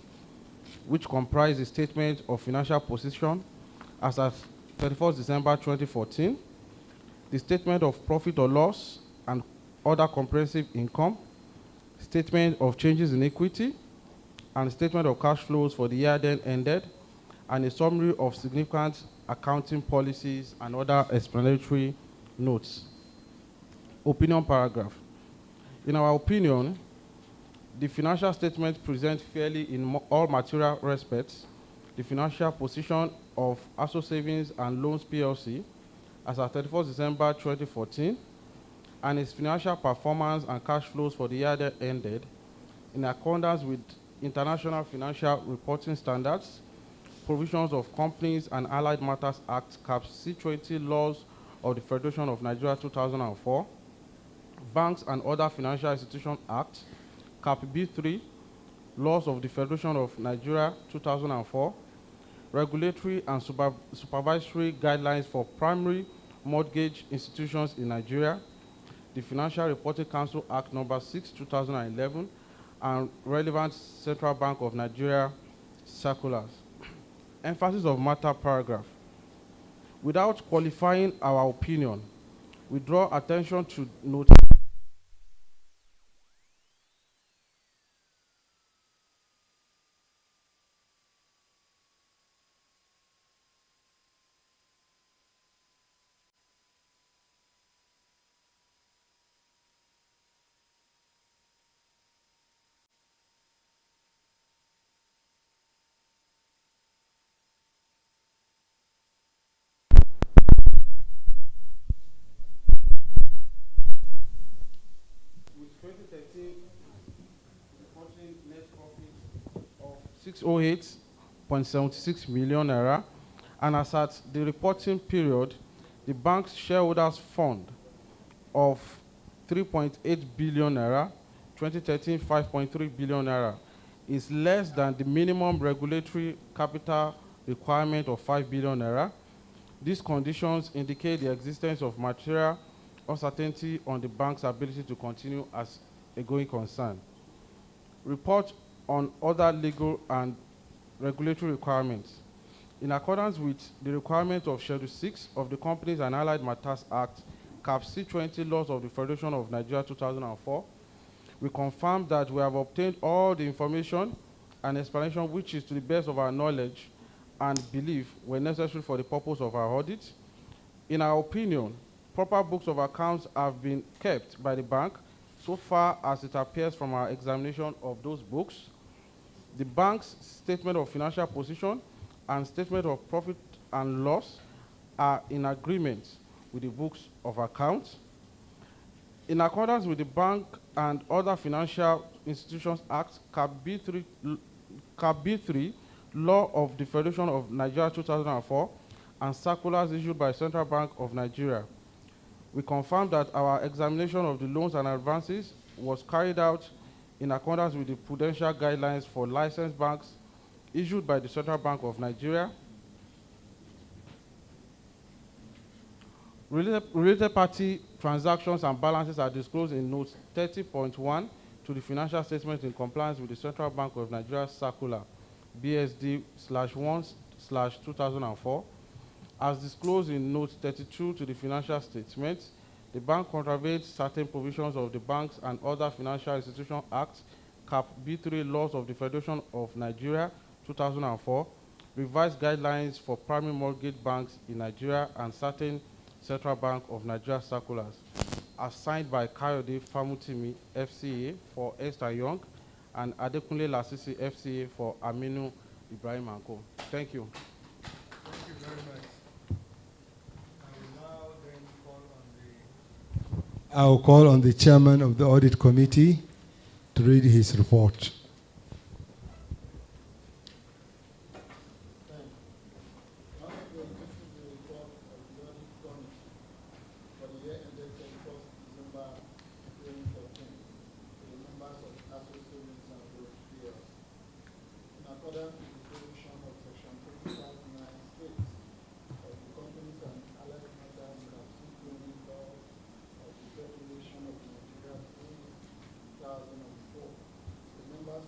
which comprise the statement of financial position as at 31st December 2014, the statement of profit or loss and other comprehensive income, statement of changes in equity, and statement of cash flows for the year then ended, and a summary of significant accounting policies and other explanatory notes. Opinion paragraph. In our opinion, the financial statements present fairly in all material respects the financial position of ASO Savings and Loans PLC as at 31st December 2014, and its financial performance and cash flows for the year that ended in accordance with International Financial Reporting Standards, provisions of Companies and Allied Matters Act, Cap C20 laws of the Federation of Nigeria 2004, Banks and Other Financial Institutions Act, Cap B3, laws of the Federation of Nigeria 2004, regulatory and supervisory guidelines for primary mortgage institutions in Nigeria, the Financial Reporting Council Act number 6, 2011, and relevant Central Bank of Nigeria circulars. Emphasis of matter paragraph. Without qualifying our opinion, we draw attention to note 608.76 million naira, and as at the reporting period, the bank's shareholders' fund of 3.8 billion naira, 2013 5.3 billion naira, is less than the minimum regulatory capital requirement of 5 billion naira. These conditions indicate the existence of material uncertainty on the bank's ability to continue as a going concern. Report on other legal and regulatory requirements. In accordance with the requirement of Schedule 6 of the Companies and Allied Matters Act, Cap C20 Laws of the Federation of Nigeria 2004, we confirm that we have obtained all the information and explanation which is to the best of our knowledge and belief were necessary for the purpose of our audit. In our opinion, proper books of accounts have been kept by the bank so far as it appears from our examination of those books. The bank's statement of financial position and statement of profit and loss are in agreement with the books of accounts. In accordance with the Bank and Other Financial Institutions Act, Cap B3, Law of the Federation of Nigeria 2004, and circulars issued by Central Bank of Nigeria, we confirm that our examination of the loans and advances was carried out in accordance with the prudential guidelines for licensed banks issued by the Central Bank of Nigeria. Related party transactions and balances are disclosed in Note 30.1 to the financial statement in compliance with the Central Bank of Nigeria Circular BSD/1/2004. As disclosed in Note 32 to the financial statement, the bank contravenes certain provisions of the Banks and Other Financial Institutions Act, Cap B3 Laws of the Federation of Nigeria 2004, revised guidelines for primary mortgage banks in Nigeria, and certain Central Bank of Nigeria circulars, as signed by Kayode Famutimi, FCA, for Esther Young, and Adekunle Lasisi, FCA, for Aminu Ibrahim & Co. Thank you. Thank you very much. I will call on the chairman of the audit committee to read his report. Members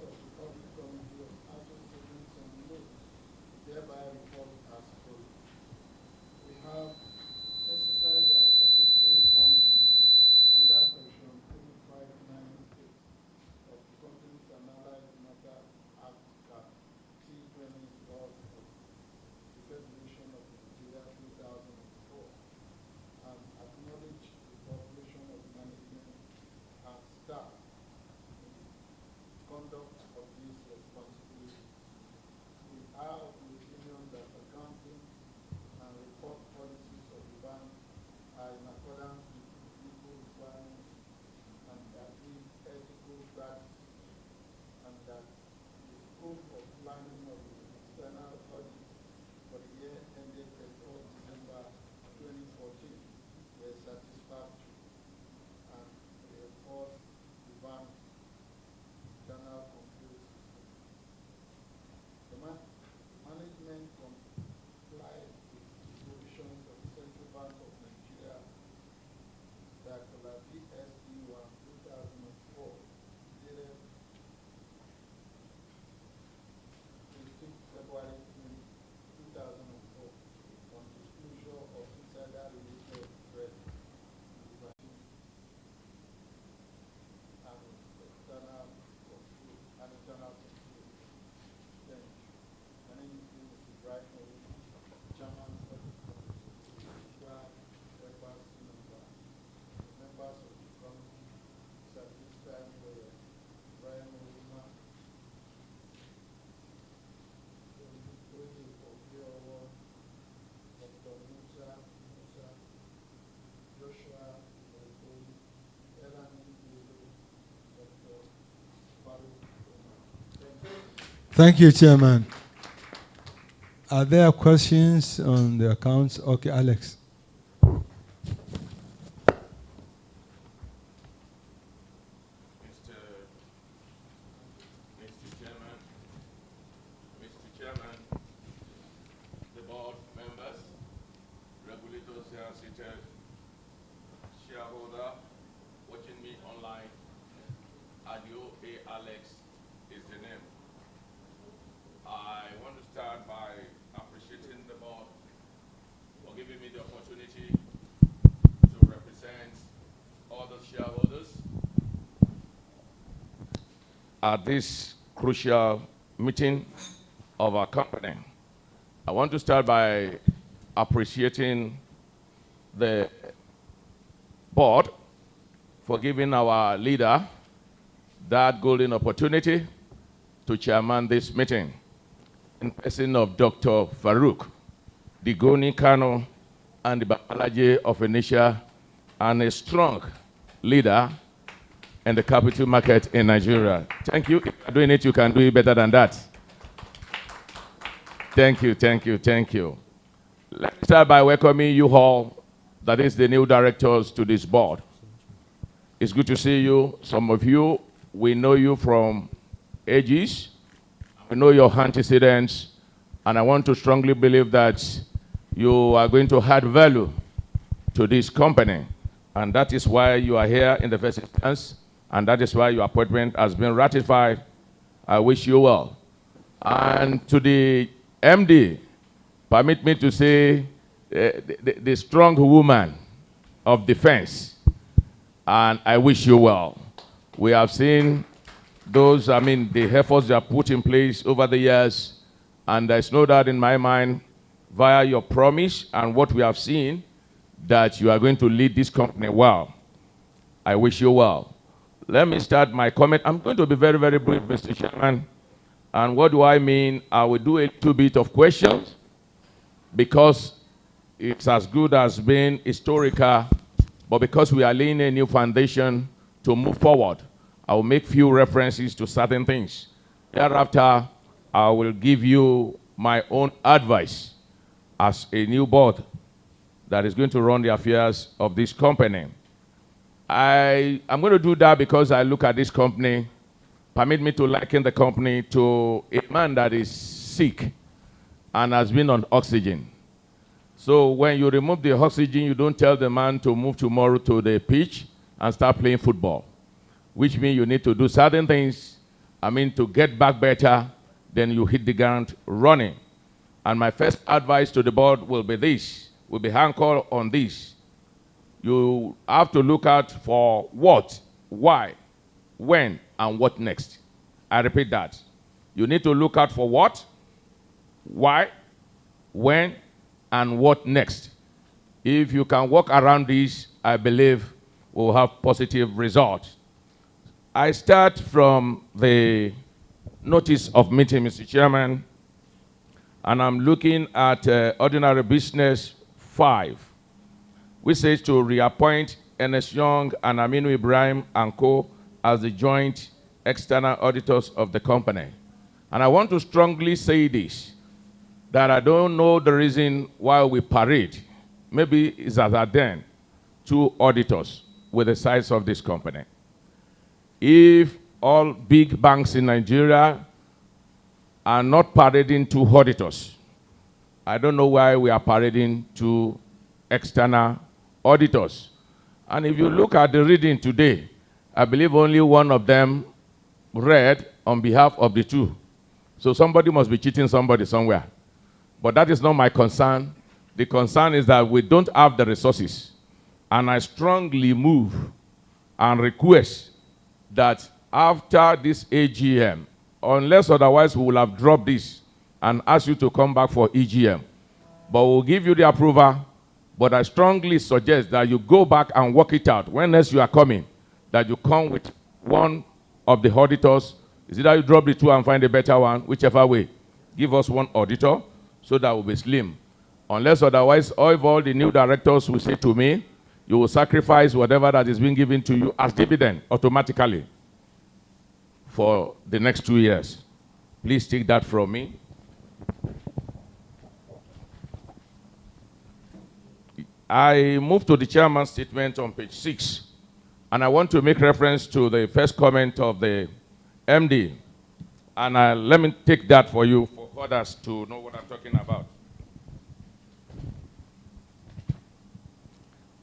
Thank you, Chairman. Are there questions on the accounts? Okay, Alex. Mr. Chairman, the board members, regulators here seated, shareholder watching me online, Adio A. Alex is the name. I want to start by appreciating the board for giving me the opportunity to represent all the shareholders at this crucial meeting of our company. I want to start by appreciating the board for giving our leader that golden opportunity to chairman this meeting in person of Dr. Farouk, the Goni Kano, and the Babalaje of Anisha, and a strong leader in the capital market in Nigeria. Thank you. If you're doing it, you can do it better than that. Thank you, thank you, thank you. Let's start by welcoming you all, that is the new directors, to this board. It's good to see you. Some of you, we know you from ages. We know your antecedents, and I want to strongly believe that you are going to add value to this company, and that is why you are here in the first instance, and that is why your appointment has been ratified. I wish you well. And to the MD, permit me to say the strong woman of defense, and I wish you well. We have seen those, the efforts that are put in place over the years, and there's no doubt in my mind, via your promise and what we have seen, that you are going to lead this company well. I wish you well. Let me start my comment. I'm going to be very, very brief, Mr. Chairman. And what do I mean? I will do a little bit of questions because it's as good as being historical, but because we are laying a new foundation to move forward, I will make few references to certain things. Thereafter, I will give you my own advice as a new board that is going to run the affairs of this company. I'm going to do that because I look at this company. Permit me to liken the company to a man that is sick and has been on oxygen. So when you remove the oxygen, you don't tell the man to move tomorrow to the pitch and start playing football, which means you need to do certain things, to get back better, then you hit the ground running. And my first advice to the board will be this, will be anchored on this. You have to look out for what, why, when, and what next. I repeat that. You need to look out for what, why, when, and what next. If you can work around this, I believe we'll have positive results. I start from the notice of meeting, Mr. Chairman, and I'm looking at ordinary business 5, which says to reappoint Ernest Young and Aminu Ibrahim and Co. as the joint external auditors of the company. And I want to strongly say this, that I don't know the reason why we parade. Maybe it's as at then, 2 auditors with the size of this company. If all big banks in Nigeria are not parading 2 auditors, I don't know why we are parading 2 external auditors. And if you look at the reading today, I believe only one of them read on behalf of the 2. So somebody must be cheating somebody somewhere. But that is not my concern. The concern is that we don't have the resources. And I strongly move and request that after this AGM, unless otherwise we will have dropped this and asked you to come back for EGM. But we'll give you the approval. But I strongly suggest that you go back and work it out. When next you are coming, that you come with one of the auditors. Is either you drop the 2 and find a better one, whichever way. Give us 1 auditor so that will be slim. Unless otherwise, all the new directors will say to me, you will sacrifice whatever that is being given to you as dividend automatically for the next 2 years. Please take that from me. I move to the chairman's statement on page 6, and I want to make reference to the first comment of the MD. And let me take that for you, for others to know what I'm talking about.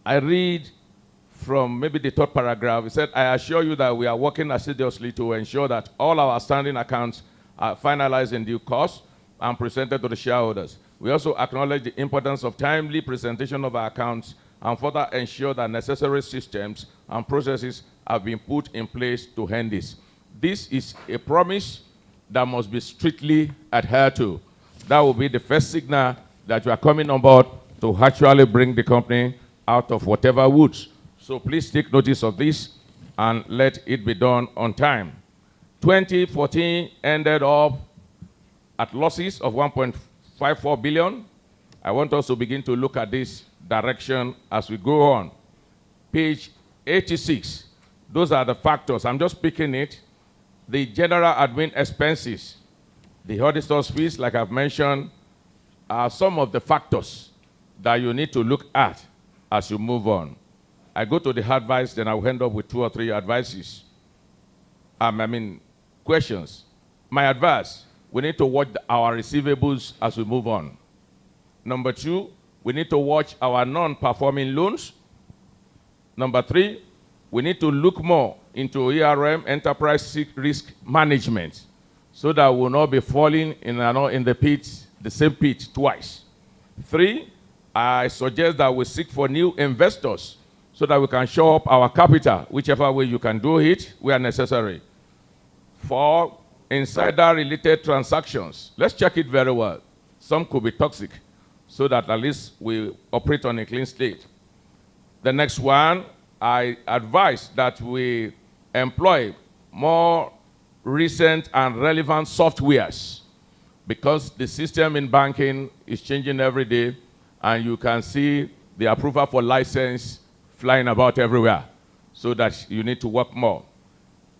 I read from maybe the third paragraph. It said, I assure you that we are working assiduously to ensure that all our standing accounts are finalized in due course and presented to the shareholders. We also acknowledge the importance of timely presentation of our accounts and further ensure that necessary systems and processes have been put in place to end this. This is a promise that must be strictly adhered to. That will be the first signal that you are coming on board to actually bring the company out of whatever woods. So please take notice of this and let it be done on time. 2014 ended up at losses of 1.54 billion. I want us to begin to look at this direction as we go on. Page 86, those are the factors. I'm just picking it. The general admin expenses, the auditor's fees, like I've mentioned, are some of the factors that you need to look at as you move on. I go to the advice, then I'll end up with 2 or 3 advices. Questions. My advice, we need to watch our receivables as we move on. Number 2, we need to watch our non-performing loans. Number 3, we need to look more into ERM, enterprise risk management, so that we will not be falling in the pit, the same pit twice. 3, I suggest that we seek for new investors so that we can show up our capital, whichever way you can do it, where necessary. 4, insider-related transactions. Let's check it very well. Some could be toxic, so that at least we operate on a clean slate. The next one, I advise that we employ more recent and relevant softwares, because the system in banking is changing every day, and you can see the approval for license flying about everywhere, so that you need to work more.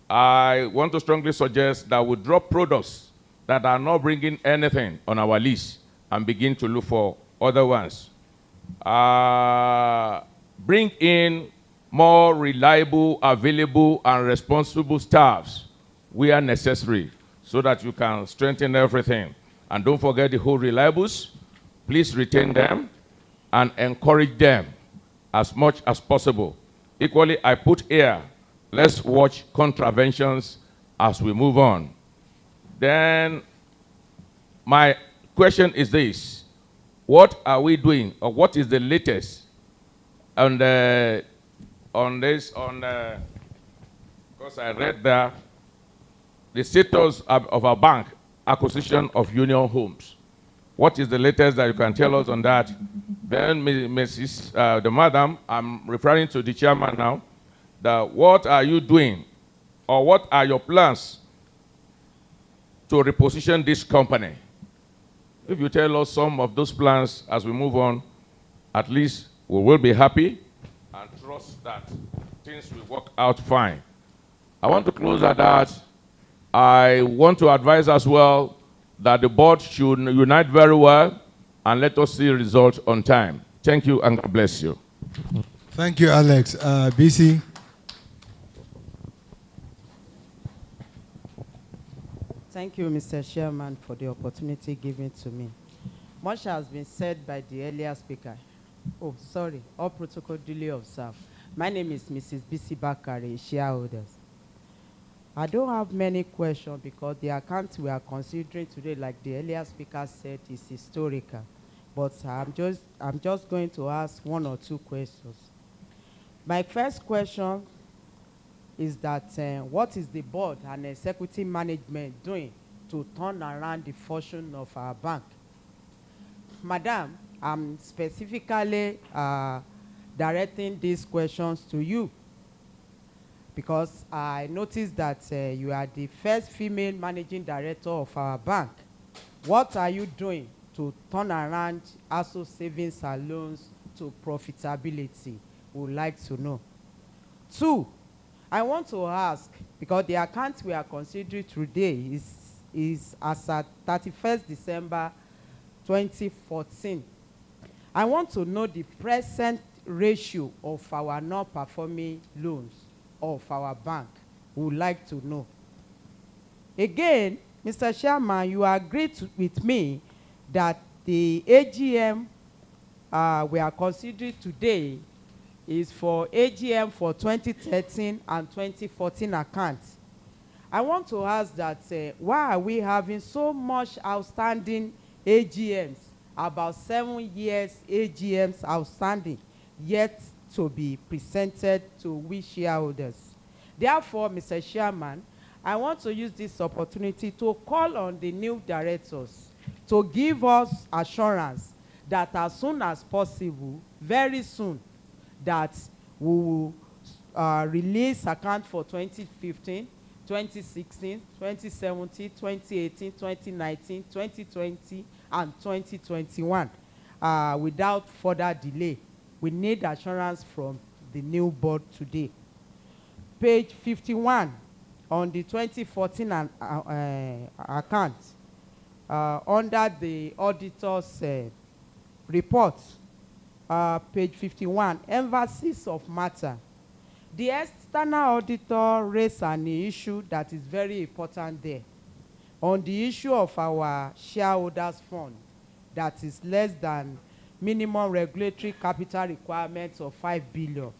I want to strongly suggest that we drop products that are not bringing anything on our list and begin to look for other ones. Bring in more reliable, available, and responsible staffs where necessary, so that you can strengthen everything. And don't forget the whole reliables. Please retain them and encourage them as much as possible. Equally, I put here, let's watch contraventions as we move on. Then my question is this: what are we doing, or what is the latest on this, because I read there, the status of our bank acquisition of Union Homes. What is the latest that you can tell us on that? Then, Mrs. The Madam, I'm referring to the chairman now, that what are you doing, or what are your plans to reposition this company? If you tell us some of those plans as we move on, at least we will be happy and trust that things will work out fine. I want to close at that. I want to advise as well that the board should unite very well and let us see results on time. Thank you, and God bless you. Thank you, Alex. BC. Thank you, Mr. Chairman, for the opportunity given to me. Much has been said by the earlier speaker. Oh, sorry, all protocol duly observed. My name is Mrs. BC Bakari, shareholders. I don't have many questions because the account we are considering today, like the earlier speaker said, is historical. But I'm just going to ask 1 or 2 questions. My first question is that what is the board and executive management doing to turn around the fortune of our bank? Madam, I'm specifically directing these questions to you, because I noticed that you are the first female managing director of our bank. What are you doing to turn around ASO savings and loans to profitability? We would like to know. 2, I want to ask, because the account we are considering today is as at 31st December 2014. I want to know the present ratio of our non-performing loans of our bank. We would like to know. Again, Mr. Chairman, you agreed with me that the AGM we are considering today is for AGM for 2013 and 2014 accounts. I want to ask that why are we having so much outstanding AGMs, about 7 years AGMs outstanding, yet to be presented to we shareholders? Therefore, Mr. Chairman, I want to use this opportunity to call on the new directors to give us assurance that as soon as possible, very soon, that we will release account for 2015, 2016, 2017, 2018, 2019, 2020, and 2021 without further delay. We need assurance from the new board today. Page 51 on the 2014 account under the auditor's report, page 51, emphasis of matter. The external auditor raised an issue that is very important there on the issue of our shareholders fund that is less than minimum regulatory capital requirements of 5 billion.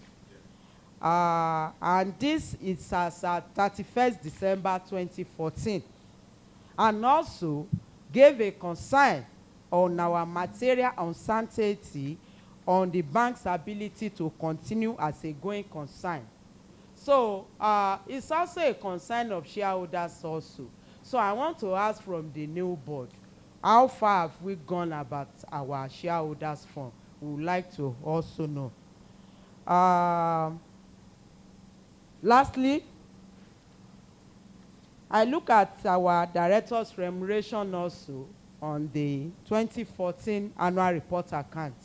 And this is as at 31st December 2014. And also gave a concern on our material uncertainty on the bank's ability to continue as a going concern. So it's also a concern of shareholders also. So I want to ask from the new board, how far have we gone about our shareholders fund? We would like to also know. Lastly, I look at our director's remuneration also on the 2014 annual report account.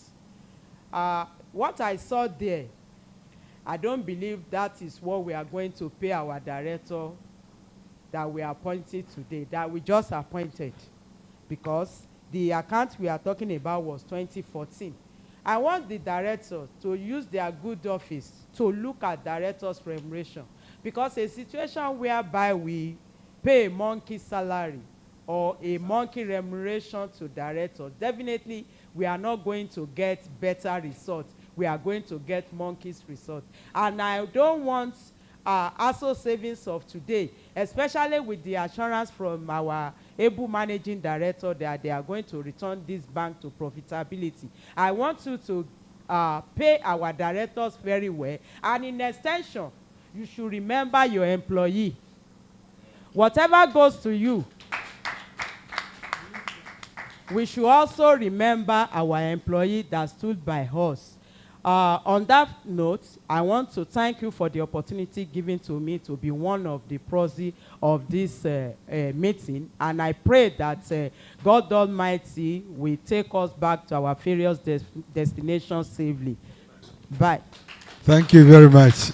What I saw there, I don't believe that is what we are going to pay our director that we appointed today, that we just appointed, because the account we are talking about was 2014. I want the director to use their good office to look at director's remuneration, because a situation whereby we pay a monkey salary or a monkey remuneration to directors, definitely we are not going to get better results. We are going to get monkey's results. And I don't want ASO savings of today, especially with the assurance from our able managing director that they are going to return this bank to profitability. I want you to pay our directors very well, and in extension, you should remember your employee. Whatever goes to you, we should also remember our employee that stood by us. On that note, I want to thank you for the opportunity given to me to be one of the proxy of this meeting, and I pray that God Almighty will take us back to our various destinations safely. Bye. Thank you very much.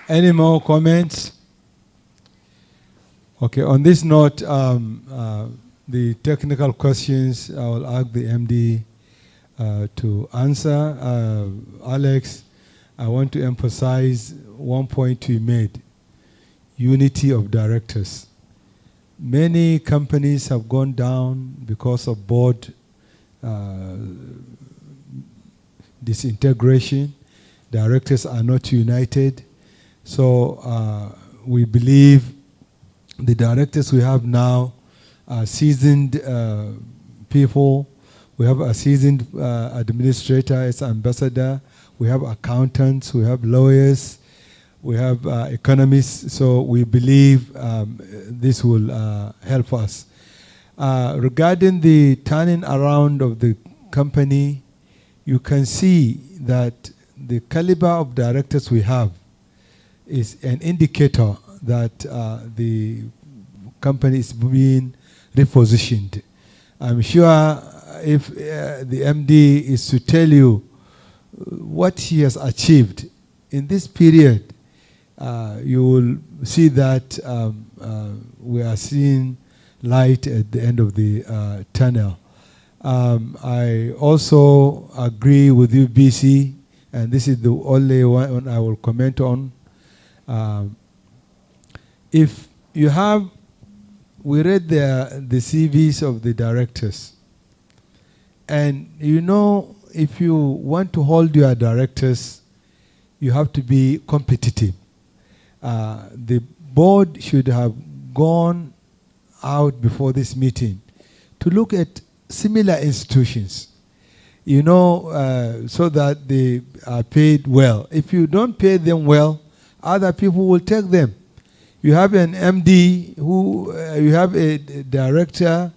Any more comments? Okay, on this note, the technical questions, I will ask the MD to answer. Alex, I want to emphasize one point you made, unity of directors. Many companies have gone down because of board disintegration. Directors are not united. So we believe the directors we have now are seasoned people. We have a seasoned administrator as ambassador. We have accountants. We have lawyers. We have economists. So we believe this will help us. Regarding the turning around of the company, you can see that the caliber of directors we have is an indicator that the company is being repositioned. I'm sure if the MD is to tell you what he has achieved in this period, you will see that we are seeing light at the end of the tunnel. I also agree with you, BC, and this is the only one I will comment on. If you have, we read the CVs of the directors, and you know, if you want to hold your directors, you have to be competitive. The board should have gone out before this meeting to look at similar institutions, you know, so that they are paid well. If you don't pay them well, other people will take them. You have an MD who, you have a director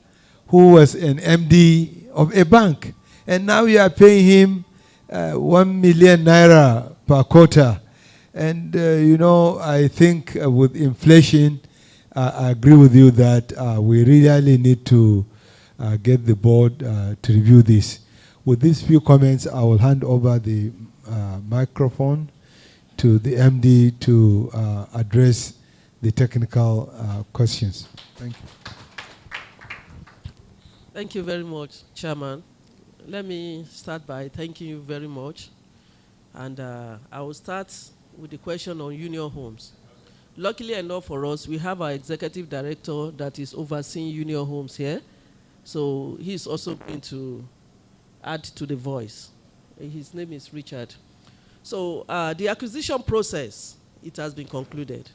who was an MD of a bank, and now you are paying him 1 million naira per quarter. And, you know, I think with inflation, I agree with you that we really need to get the board to review this. With these few comments, I will hand over the microphone to the MD to address the technical questions. Thank you. Thank you very much, Chairman. Let me start by thanking you very much. And I will start with the question on Union Homes. Luckily enough for us, we have our executive director that is overseeing Union Homes here. So he's also going to add to the voice. His name is Richard. So the acquisition process, it has been concluded,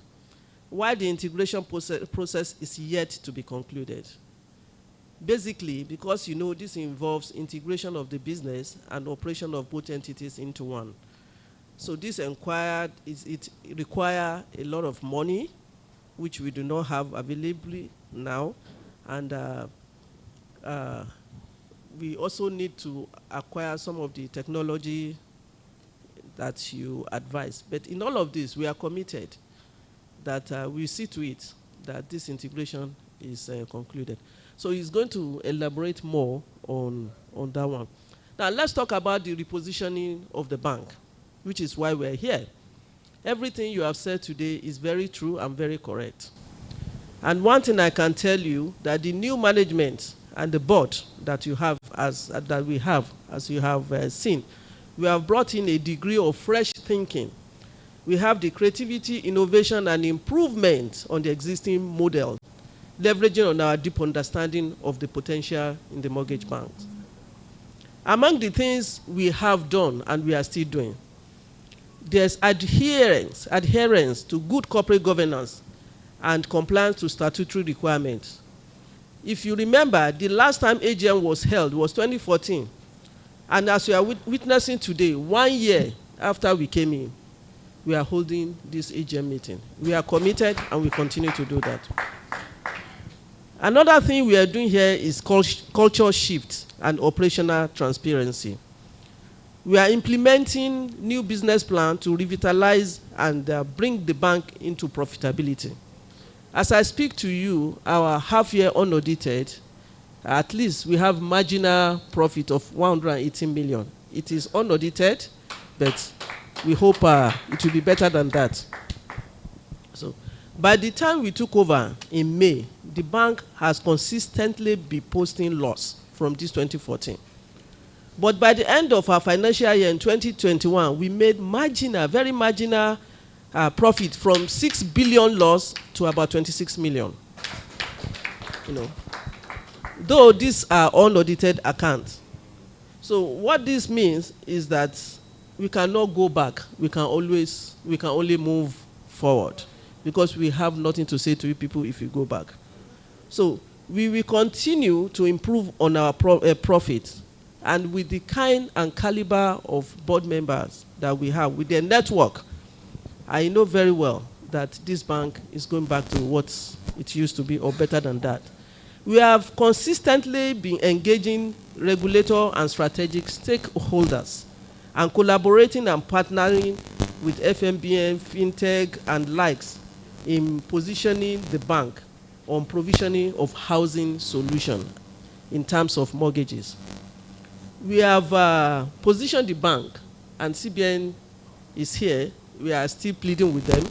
while the integration process is yet to be concluded. Basically, because you know this involves integration of the business and operation of both entities into one. So this it requires a lot of money, which we do not have available now, and we also need to acquire some of the technology that you advise. But in all of this, we are committed that we see to it that this integration is concluded. So he's going to elaborate more on that one. Now let's talk about the repositioning of the bank, which is why we're here. Everything you have said today is very true and very correct. And one thing I can tell you, that the new management and the board that you have, as you have seen, we have brought in a degree of fresh thinking. We have the creativity, innovation, and improvement on the existing model, leveraging on our deep understanding of the potential in the mortgage banks. Among the things we have done and we are still doing, there's adherence to good corporate governance and compliance to statutory requirements. If you remember, the last time AGM was held was 2014. And as we are witnessing today, 1 year after we came in, we are holding this AGM meeting. We are committed and we continue to do that. Another thing we are doing here is culture shift and operational transparency. We are implementing new business plan to revitalize and bring the bank into profitability. As I speak to you, our half-year unaudited, at least we have marginal profit of 118 million. It is unaudited, but we hope it will be better than that. So, by the time we took over in May, the bank has consistently been posting loss from this 2014. But by the end of our financial year in 2021, we made marginal, very marginal profit from 6 billion loss to about 26 million. You know, though these are unaudited accounts. So what this means is that we cannot go back. We can only move forward, because we have nothing to say to you people if you go back. So we will continue to improve on our profits, and with the kind and caliber of board members that we have, with their network, I know very well that this bank is going back to what it used to be, or better than that. We have consistently been engaging regulator and strategic stakeholders and collaborating and partnering with FMBN, FinTech, and likes in positioning the bank on provisioning of housing solution in terms of mortgages. We have positioned the bank, and CBN is here. We are still pleading with them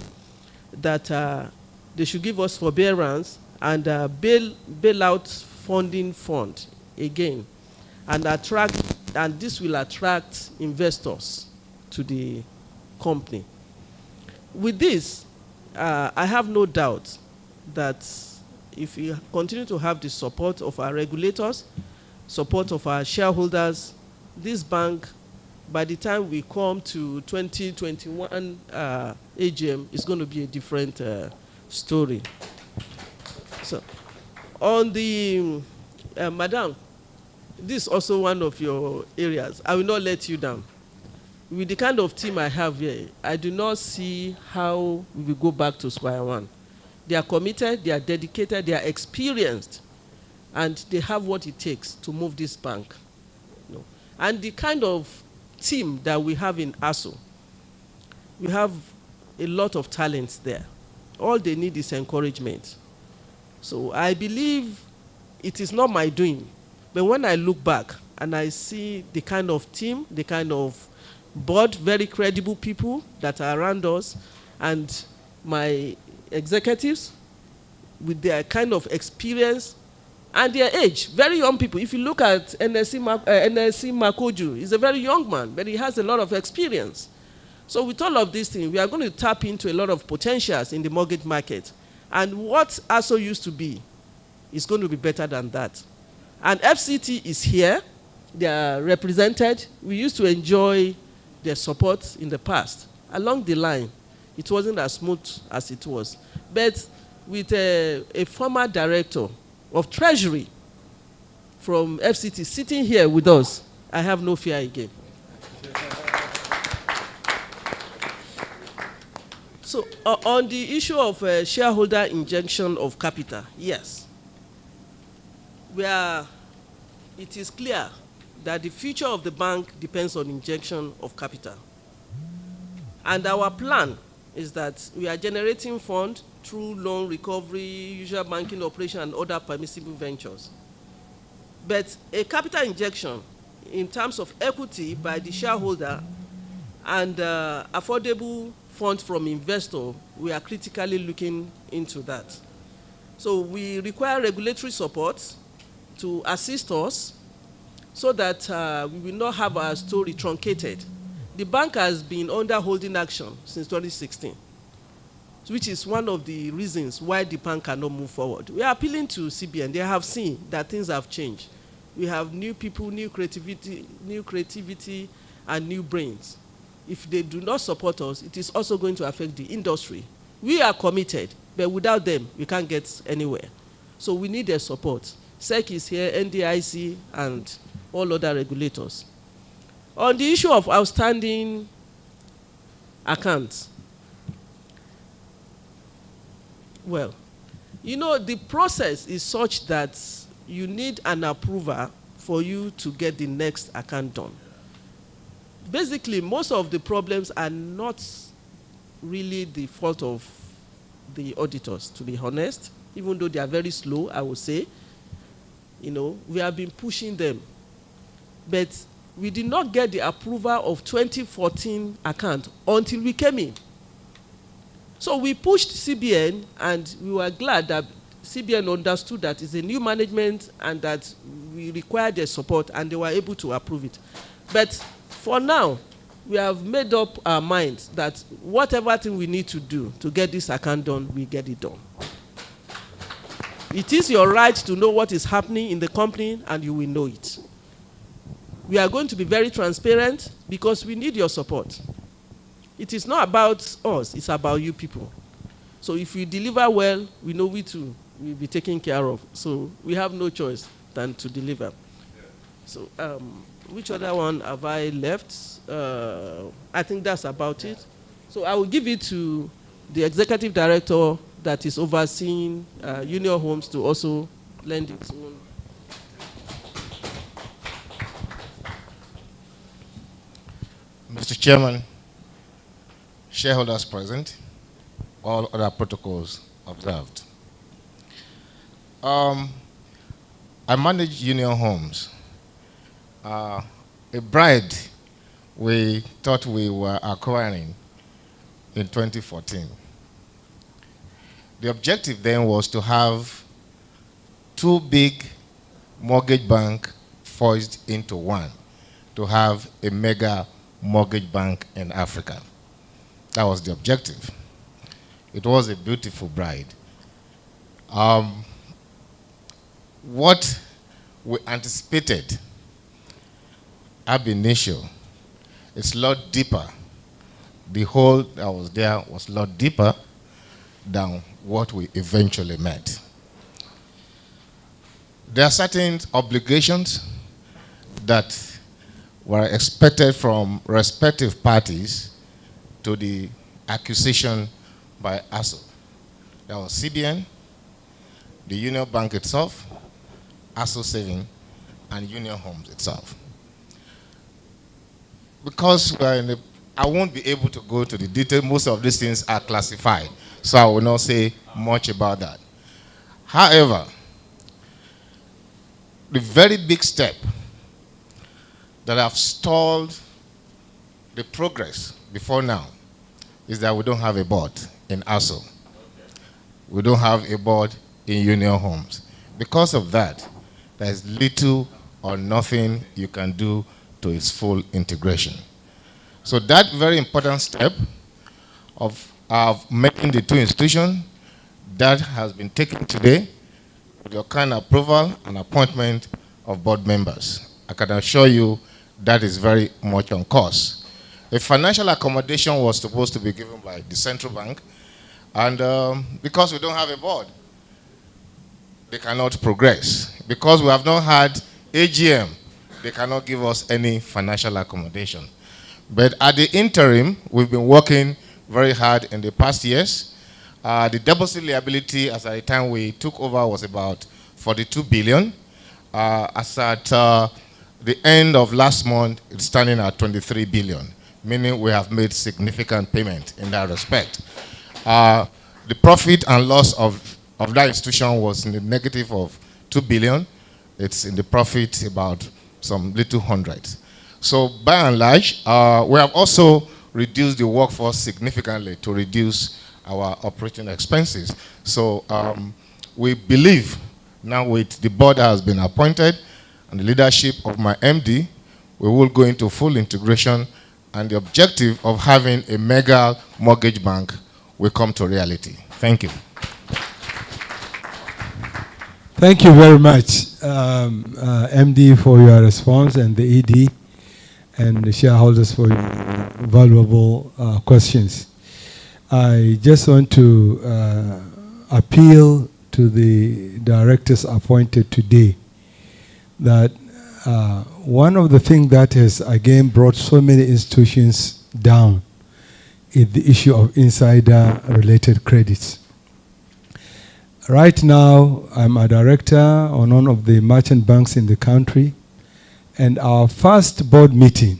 that they should give us forbearance and bailout funding fund again, and this will attract investors to the company. With this, I have no doubt that if we continue to have the support of our regulators, support of our shareholders, this bank, by the time we come to 2021 AGM, is going to be a different story. So, on the, Madam, this is also one of your areas. I will not let you down. With the kind of team I have here, I do not see how we will go back to square one. They are committed, they are dedicated, they are experienced, and they have what it takes to move this bank. You know. And the kind of team that we have in ASO, we have a lot of talents there. All they need is encouragement. So I believe it is not my doing, but when I look back and I see the kind of team, the kind of board, very credible people that are around us, and my executives with their kind of experience and their age, very young people. If you look at NSC Makoju, he's a very young man, but he has a lot of experience. So with all of these things, we are going to tap into a lot of potentials in the mortgage market. And what ASO used to be is going to be better than that. And FCT is here. They are represented. We used to enjoy their support in the past. Along the line, it wasn't as smooth as it was. But with a former director of Treasury from FCT sitting here with us, I have no fear again. So on the issue of shareholder injection of capital, yes. It is clear that the future of the bank depends on injection of capital. And our plan is that we are generating funds through loan recovery, usual banking operation, and other permissible ventures. But a capital injection in terms of equity by the shareholder and affordable funds from investor, we are critically looking into that. So we require regulatory support to assist us so that we will not have our story truncated. The bank has been under holding action since 2016, which is one of the reasons why the bank cannot move forward. We are appealing to CBN. They have seen that things have changed. We have new people, new creativity, and new brains. If they do not support us, it is also going to affect the industry. We are committed, but without them, we can't get anywhere. So we need their support. SEC is here, NDIC, and all other regulators. On the issue of outstanding accounts, well, you know, the process is such that you need an approval for you to get the next account done. Basically, most of the problems are not really the fault of the auditors, to be honest, even though they are very slow, I would say. You know, we have been pushing them. But we did not get the approval of 2014 account until we came in. So we pushed CBN, and we were glad that CBN understood that it's a new management and that we required their support, and they were able to approve it. But for now, we have made up our minds that whatever thing we need to do to get this account done, we get it done. It is your right to know what is happening in the company, and you will know it. We are going to be very transparent because we need your support. It is not about us, it's about you people. So if we deliver well, we know we too will be taken care of. So we have no choice than to deliver. So which other one have I left? I think that's about it. So I will give it to the executive director that is overseeing Union Homes to also lend its own. Mr. Chairman, shareholders present, all other protocols observed. I manage Union Homes. A bride we thought we were acquiring in 2014. The objective then was to have two big mortgage banks forged into one, to have a mega mortgage bank in Africa. That was the objective. It was a beautiful bride. What we anticipated ab initio, it's a lot deeper. The hole that was there was a lot deeper than what we eventually met. There are certain obligations that were expected from respective parties to the acquisition by ASO. There was CBN, the Union Bank itself, ASO Saving, and Union Homes itself. Because we're in the, I won't be able to go to the detail. Most of these things are classified, so I will not say much about that. However, the very big step that have stalled the progress before now is that we don't have a board in ASO. We don't have a board in Union Homes. Because of that, there is little or nothing you can do to its full integration. So that very important step of making the two institutions, that has been taken today with your kind approval and appointment of board members. I can assure you that is very much on course. A financial accommodation was supposed to be given by the central bank, and because we don't have a board, they cannot progress. Because we have not had AGM, they cannot give us any financial accommodation. But at the interim, we've been working very hard in the past years. The deposit liability as at the time we took over was about 42 billion. As at the end of last month, it's standing at 23 billion, meaning we have made significant payment in that respect. The profit and loss of that institution was in the negative of 2 billion. It's in the profit about some little hundreds. So by and large, we have also reduced the workforce significantly to reduce our operating expenses. So we believe now with the board that has been appointed and the leadership of my MD, we will go into full integration, and the objective of having a mega mortgage bank will come to reality. Thank you. Thank you very much, MD, for your response, and the ED and the shareholders for your valuable questions. I just want to appeal to the directors appointed today that one of the things that has again brought so many institutions down is the issue of insider-related credits. Right now, I'm a director on one of the merchant banks in the country, and our first board meeting,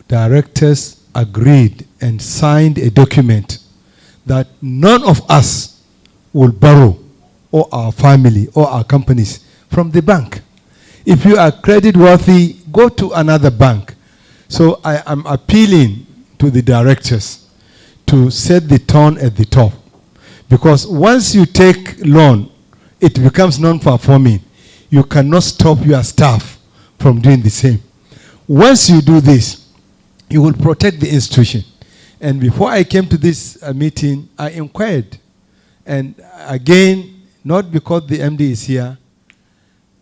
directors agreed and signed a document that none of us will borrow, or our family, or our companies, from the bank. If you are credit worthy, go to another bank. So I am appealing to the directors to set the tone at the top. Because once you take loan, it becomes non-performing. You cannot stop your staff from doing the same. Once you do this, you will protect the institution. And before I came to this meeting, I inquired. And again, not because the MD is here,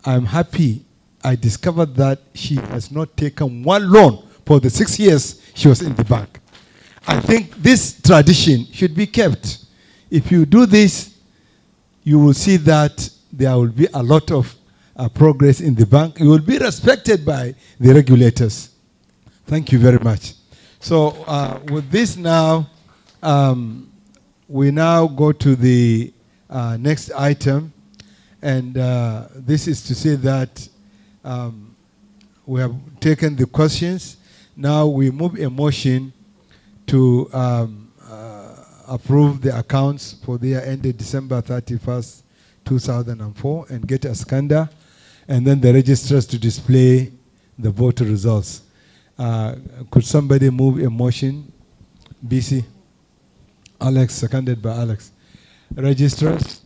I'm happy I discovered that she has not taken one loan for the 6 years she was in the bank. I think this tradition should be kept. If you do this, you will see that there will be a lot of progress in the bank. You will be respected by the regulators. Thank you very much. So with this now, we now go to the next item. And this is to say that we have taken the questions. Now we move a motion to approve the accounts for the year ended December 31st, 2004, and get a scander, and then the registrars to display the voter results. Could somebody move a motion? BC? Alex, seconded by Alex. Registrars.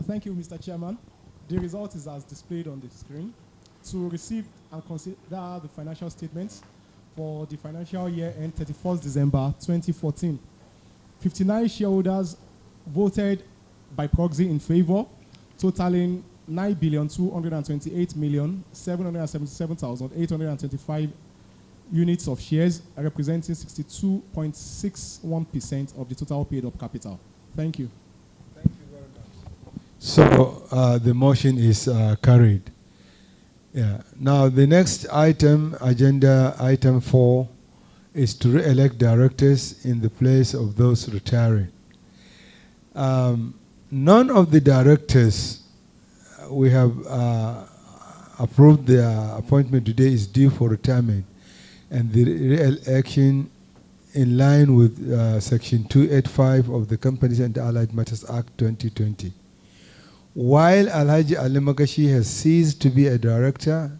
Thank you, Mr. Chairman. The result is as displayed on the screen. To receive and consider the financial statements for the financial year end 31st December 2014. 59 shareholders voted by proxy in favor, totaling 9,228,777,825 units of shares, representing 62.61% of the total paid up capital. Thank you. Thank you very much. So the motion is carried. Yeah. Now the next item, agenda item 4, is to re-elect directors in the place of those retiring. None of the directors we have approved their appointment today is due for retirement, and the re-election in line with Section 285 of the Companies and Allied Matters Act 2020. While Alhaji Ali Magashi has ceased to be a director,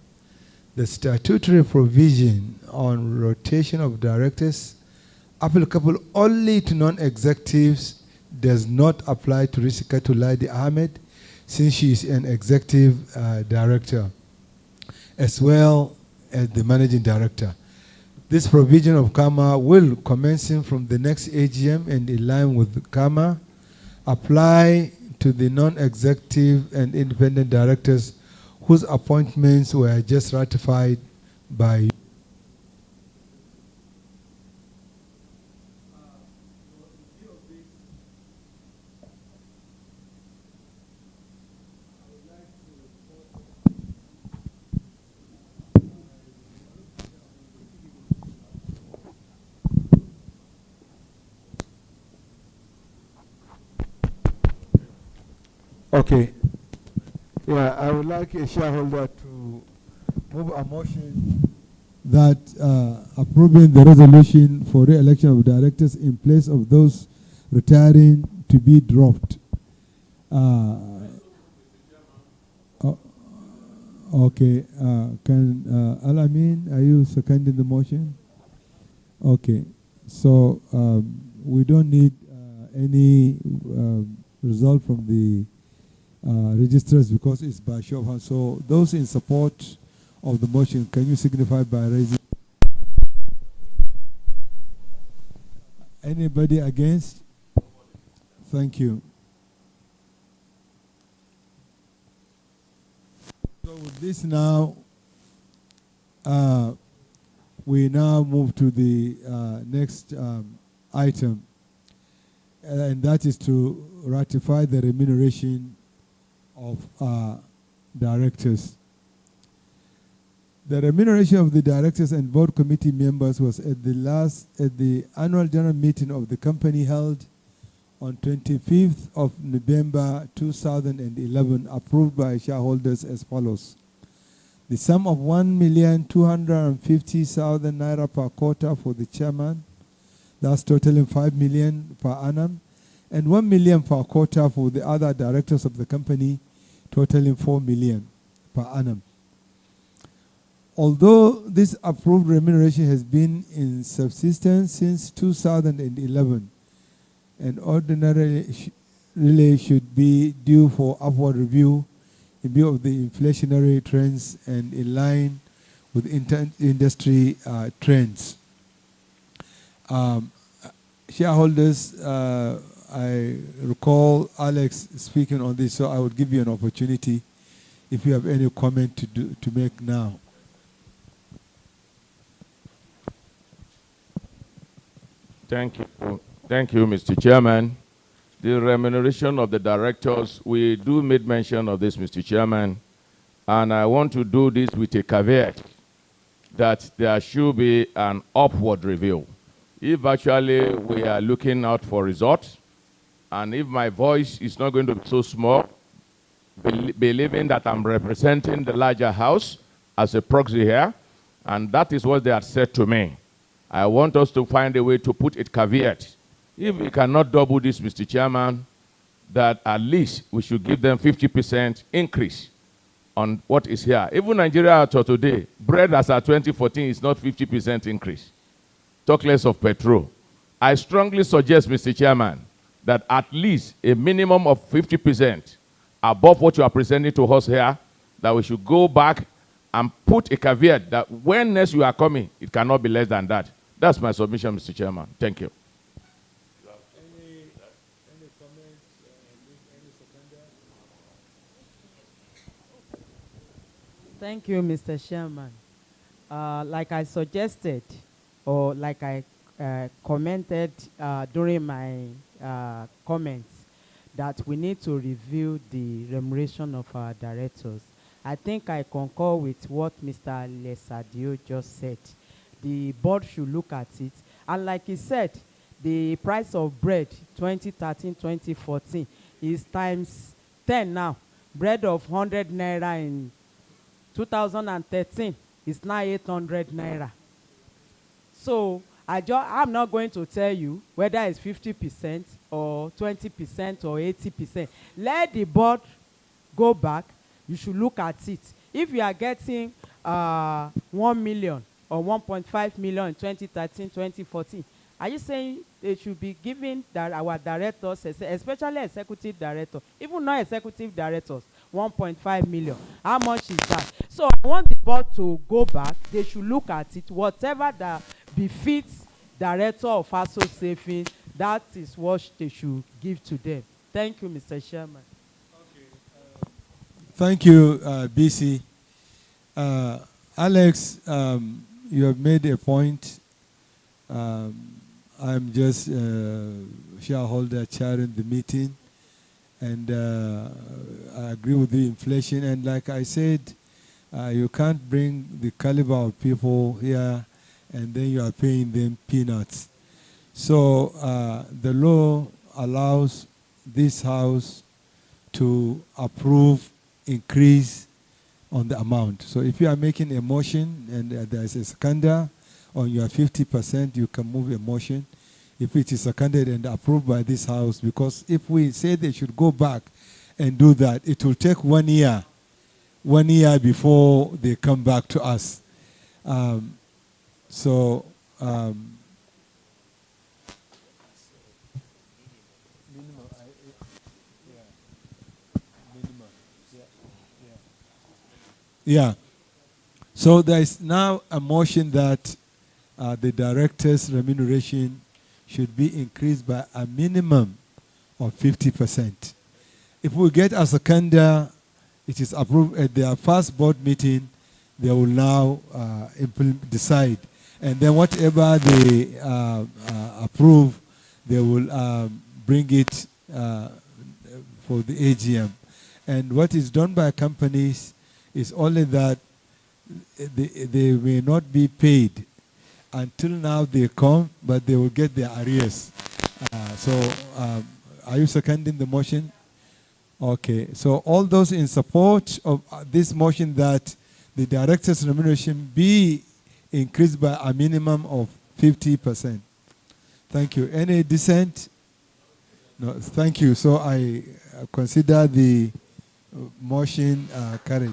the statutory provision on rotation of directors applicable only to non-executives does not apply to Risikatu Laidi Ahmed, since she is an executive director, as well as the managing director. This provision of KAMA will, commencing from the next AGM and in line with KAMA, apply to the non-executive and independent directors whose appointments were just ratified by Okay. Yeah, I would like a shareholder to move a motion that approving the resolution for re-election of directors in place of those retiring to be dropped. Okay. Can Alamin, are you seconding the motion? Okay. So we don't need any result from the registrars because it's by show of hands. So those in support of the motion, can you signify by raising? Anybody against? Thank you. So with this now, we now move to the next item, and that is to ratify the remuneration of directors. The remuneration of the directors and board committee members was at the annual general meeting of the company held on 25th of November 2011, approved by shareholders as follows. The sum of 1,250,000 naira per quarter for the chairman, that's totaling 5 million per annum, and 1 million per quarter for the other directors of the company, totaling 4 million per annum. Although this approved remuneration has been in subsistence since 2011 and ordinarily really should be due for upward review in view of the inflationary trends and in line with industry trends. Shareholders, I recall Alex speaking on this, so I would give you an opportunity if you have any comment to make now. Thank you. Thank you, Mr. Chairman. The remuneration of the directors, we do make mention of this, Mr. Chairman, and I want to do this with a caveat that there should be an upward review. If actually we are looking out for results, and if my voice is not going to be so small, believing that I'm representing the larger house as a proxy here, and that is what they have said to me. I want us to find a way to put it caveat. If we cannot double this, Mr. Chairman, that at least we should give them 50% increase on what is here. Even Nigeria to today, bread as at 2014 is not 50% increase. Talk less of petrol. I strongly suggest, Mr. Chairman, that at least a minimum of 50% above what you are presenting to us here, that we should go back and put a caveat that when next you are coming, it cannot be less than that. That's my submission, Mr. Chairman. Thank you. Any comments? Any seconder? Thank you, Mr. Chairman. Like I suggested, or like I commented during my comments, that we need to review the remuneration of our directors. I think I concur with what Mr. Lesadio just said. The board should look at it. And like he said, the price of bread 2013, 2014 is times 10 now. Bread of 100 naira in 2013 is now 800 naira. So I'm not going to tell you whether it's 50% or 20% or 80%. Let the board go back. You should look at it. If you are getting 1 million or 1.5 million in 2013, 2014, are you saying they should be giving our directors, especially executive director, even non-executive directors, 1.5 million? How much is that? So I want the board to go back. They should look at it. Whatever that befits director of ASO savings, that is what they should give to them. Thank you, Mr. Chairman. Thank you, BC. Alex, you have made a point. I'm just shareholder chairing the meeting, and I agree with the inflation. And like I said, you can't bring the caliber of people here and then you are paying them peanuts. So the law allows this house to approve increase on the amount. So if you are making a motion and there is a seconder on your 50%, you can move a motion if it is seconded and approved by this house, because if we say they should go back and do that, it will take 1 year before they come back to us. Yeah. So there is now a motion that the director's remuneration should be increased by a minimum of 50%. If we get a seconder, it is approved at their first board meeting, they will now decide. And then whatever they approve, they will bring it for the AGM. And what is done by companies is only that they may not be paid until now they come, but they will get their arrears. Are you seconding the motion? Okay, so all those in support of this motion that the director's remuneration be increased by a minimum of 50%. Thank you. Any dissent? No, thank you. So I consider the motion carried.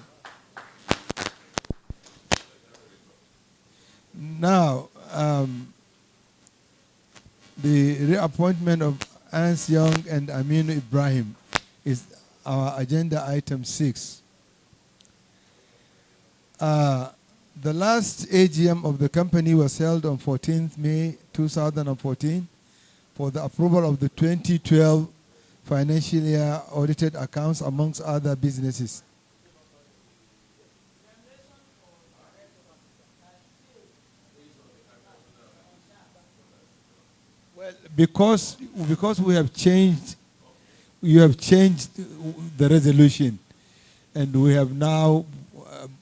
Now, the reappointment of Ernst Young and Aminu Ibrahim is our agenda item 6. The last AGM of the company was held on 14th May 2014 for the approval of the 2012 financial year audited accounts amongst other businesses. Well, because we have changed, you have changed the resolution, and we have now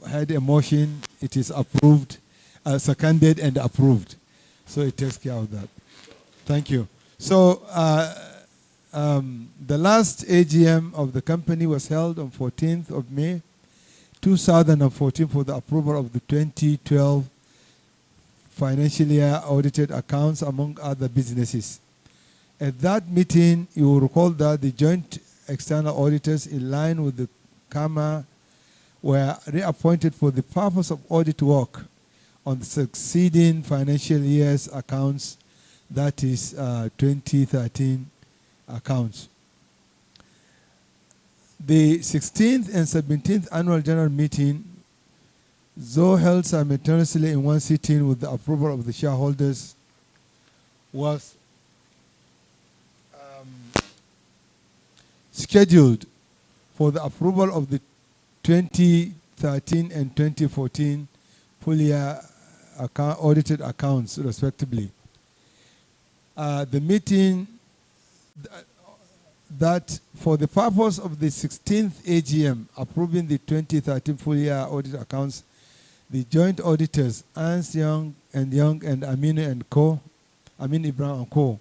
had a motion. It is approved, seconded and approved. So it takes care of that. Thank you. So the last AGM of the company was held on 14th of May 2014 for the approval of the 2012 financial year audited accounts among other businesses. At that meeting, you will recall that the joint external auditors, in line with the CAMA, were reappointed for the purpose of audit work on the succeeding financial year's accounts, that is 2013 accounts. The 16th and 17th annual general meeting, though held simultaneously in one sitting with the approval of the shareholders, was scheduled for the approval of the 2013 and 2014 full year audited accounts, respectively. The meeting that for the purpose of the 16th AGM approving the 2013 full year audit accounts, the joint auditors Ernst Young and Amin Ibrahim and Co.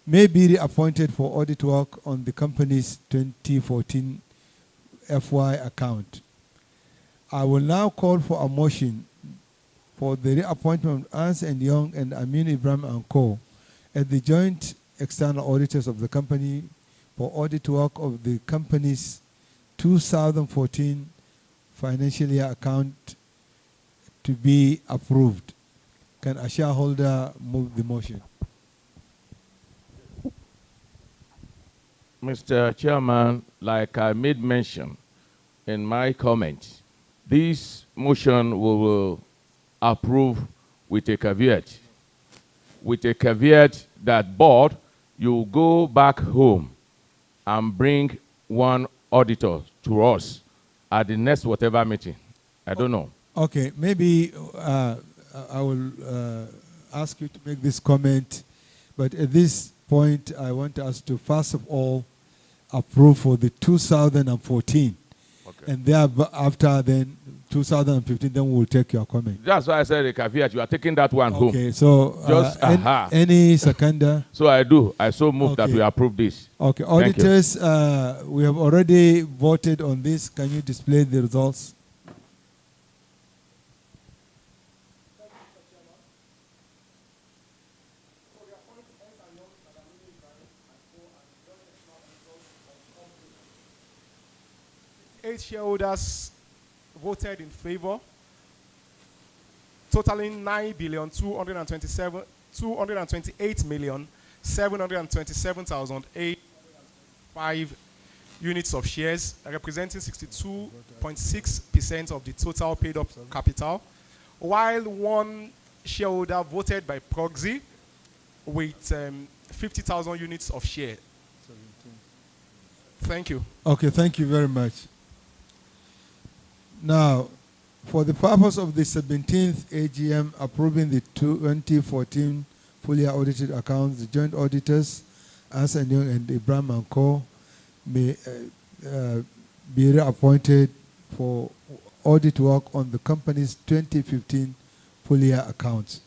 may be reappointed for audit work on the company's 2014 FY account. I will now call for a motion for the reappointment of Ernst and Young and Amin Ibrahim and Co. as the joint external auditors of the company for audit work of the company's 2014 financial year account to be approved. Can a shareholder move the motion? Mr. Chairman, like I made mention in my comment, this motion we will approve with a caveat. With a caveat that board, you go back home and bring one auditor to us at the next whatever meeting. I don't know. Okay, maybe I will ask you to make this comment, but at this point, I want us to first of all approve for the 2014, okay. And thereafter then 2015, then we will take your comment. That's why I said a caveat. You are taking that one home. Okay, so just any seconder? So I do. I so move that we approve this. Okay, auditors, we have already voted on this. Can you display the results? Eight shareholders voted in favor, totaling 9,228,727,805 units of shares, representing 62.6% of the total paid up capital, while one shareholder voted by proxy with 50,000 units of share. Thank you. Okay, thank you very much. Now, for the purpose of the 17th AGM approving the 2014 full year audited accounts, the joint auditors, Ernst & Young and Ibrahim and Co. may be reappointed for audit work on the company's 2015 full year accounts.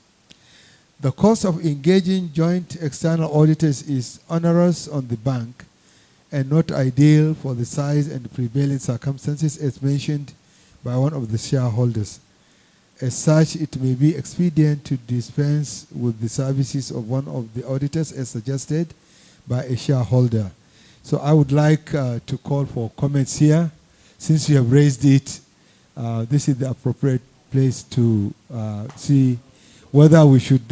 The cost of engaging joint external auditors is onerous on the bank and not ideal for the size and prevailing circumstances as mentioned by one of the shareholders. As such, it may be expedient to dispense with the services of one of the auditors as suggested by a shareholder. So I would like to call for comments here. Since you have raised it, this is the appropriate place to see whether we should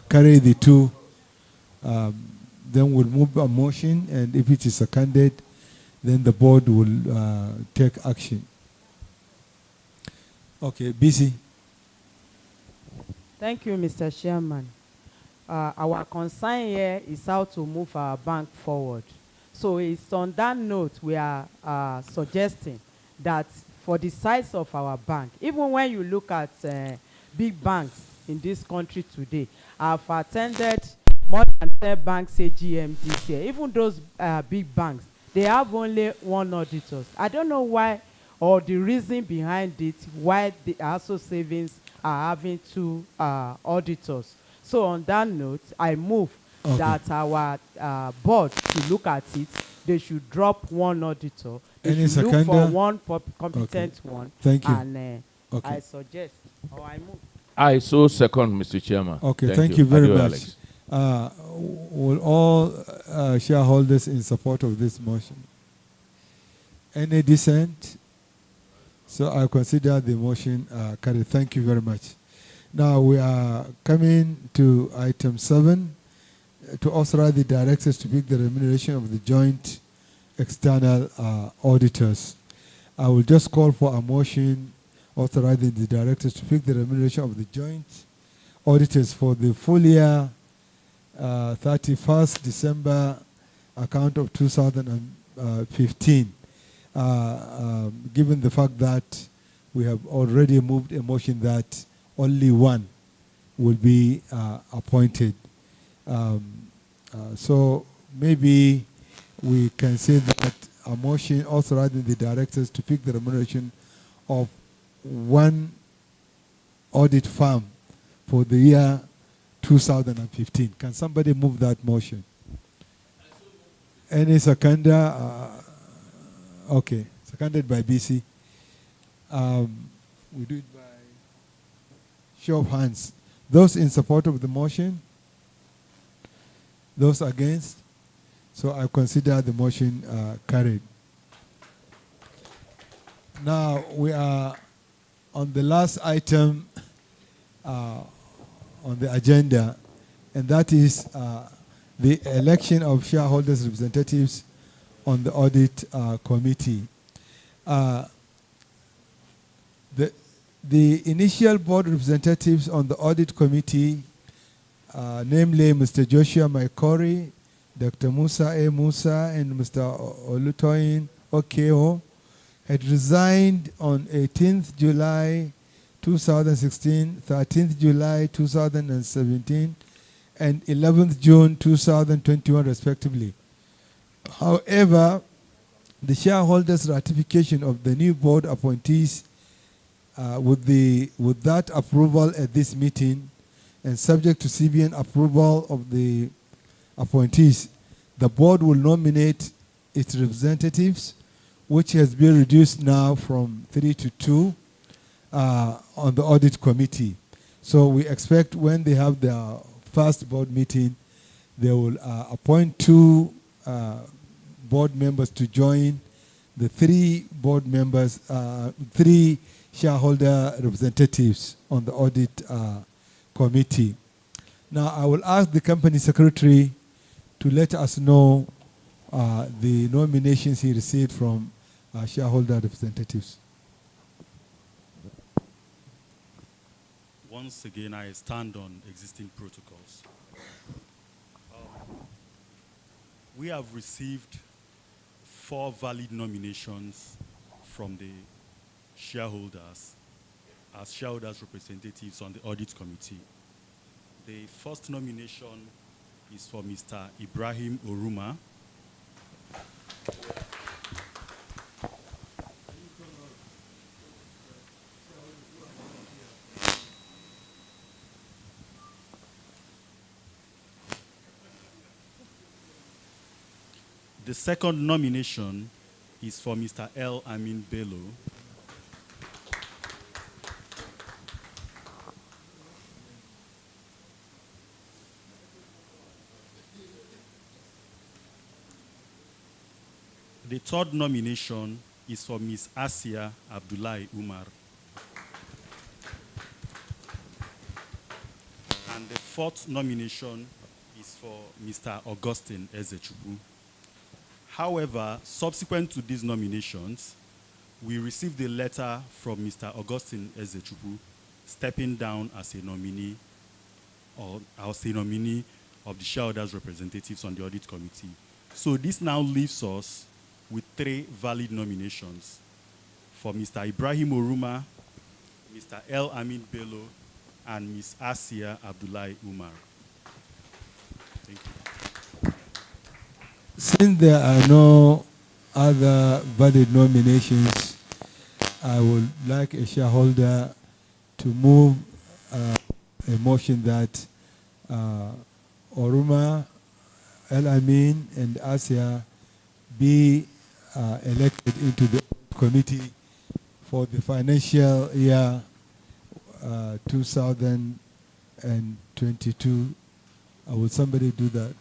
carry the two. Then we'll move a motion, and if it is seconded, then the board will take action. Okay, BC. Thank you, Mr. Chairman. Our concern here is how to move our bank forward. So it's on that note we are suggesting that for the size of our bank, even when you look at big banks in this country today, I've attended more than 10 banks AGM this year. Even those big banks, they have only one auditor. I don't know why or the reason behind it, why the ASO savings are having two auditors. So on that note, I move that our board to look at it. They should drop one auditor. They should look for one competent one. Thank you. And I suggest, or I move. I so second, Mr. Chairman. Okay, thank you very much. Will all shareholders in support of this motion? Any dissent? So I consider the motion carried. Thank you very much. Now we are coming to item 7, to authorize the directors to pick the remuneration of the joint external auditors. I will just call for a motion authorizing the directors to pick the remuneration of the joint auditors for the full year 31st December account of 2015. Given the fact that we have already moved a motion that only one will be appointed. So maybe we can say that a motion authorizing the directors to pick the remuneration of one audit firm for the year 2015. Can somebody move that motion? Any seconder? Okay, seconded by BC. We do it by show of hands. Those in support of the motion? Those against? So I consider the motion carried. Now we are on the last item on the agenda, and that is the election of shareholders representatives on the audit committee. The initial board representatives on the audit committee, namely Mr. Joshua Maikori, Dr. Musa A. Musa, and Mr. Olutoyin Okeo, had resigned on 18th July 2016, 13th July 2017, and 11th June 2021, respectively. However, the shareholders' ratification of the new board appointees with that approval at this meeting and subject to CBN approval of the appointees, the board will nominate its representatives, which has been reduced now from 3 to 2 on the audit committee. So we expect when they have their first board meeting, they will appoint 2 board members to join the 3 board members, 3 shareholder representatives on the audit committee. Now I will ask the company secretary to let us know the nominations he received from shareholder representatives. Once again, I stand on existing protocols. We have received 4 valid nominations from the shareholders as shareholders representatives on the audit committee. The first nomination is for Mr. Ibrahim Oruma. The second nomination is for Mr. L. Amin Bello. The third nomination is for Ms. Asia Abdullahi Umar. And the fourth nomination is for Mr. Augustine Ezechuku. However, subsequent to these nominations, we received a letter from Mr. Augustine Ezechuku stepping down as a nominee of the shareholders representatives on the audit committee. So this now leaves us with 3 valid nominations for Mr. Ibrahim Oruma, Mr. L. Amin Bello, and Ms. Asia Abdullahi Umar. Thank you. Since there are no other valid nominations, I would like a shareholder to move a motion that Oruma, El Amin, and Asia be elected into the committee for the financial year 2022. Will somebody do that?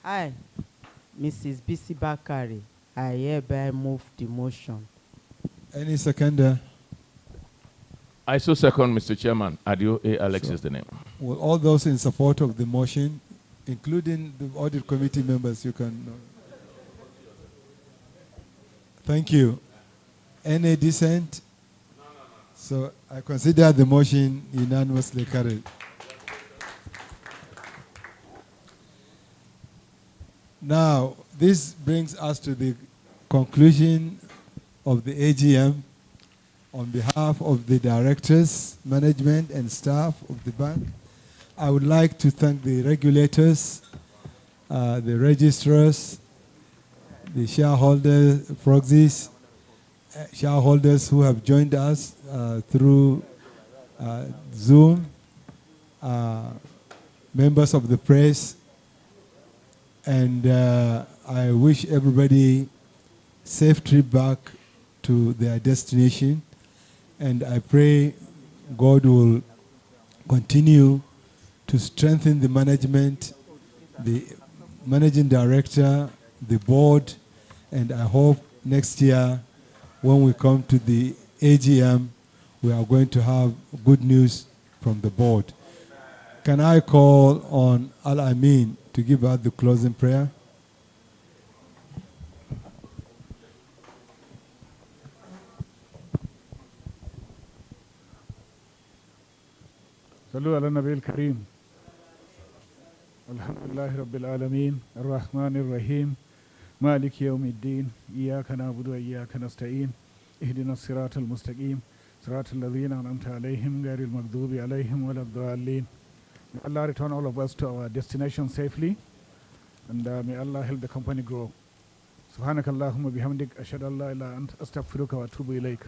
I, Mrs. Bisi Bakari, I hereby move the motion. Any seconder? I so second, Mr. Chairman. Adio A. Alex is the name. Well, all those in support of the motion, including the audit committee members, you can. Thank you. Any dissent? So I consider the motion unanimously carried. Now, this brings us to the conclusion of the AGM. On behalf of the directors, management, and staff of the bank, I would like to thank the regulators, the registrars, the shareholders, proxies, shareholders who have joined us through Zoom, members of the press, and I wish everybody safe trip back to their destination. And I pray God will continue to strengthen the management, the managing director, the board, and I hope next year when we come to the AGM, we are going to have good news from the board. Can I call on Al-Amin to give out the closing prayer? صلوا على النبي الكريم الحمد لله رب العالمين الرحمن الرحيم مالك يوم الدين إياك نعبد وإياك نستعين اهدنا الصراط المستقيم صراط الذين أنعمت عليهم غير المغضوب عليهم ولا الضالين. May Allah return all of us to our destination safely, and may Allah help the company grow. سبحانك اللهم بحمدك أشهد أن لا إله إلا أنت أستغفرك وأتوب إليك.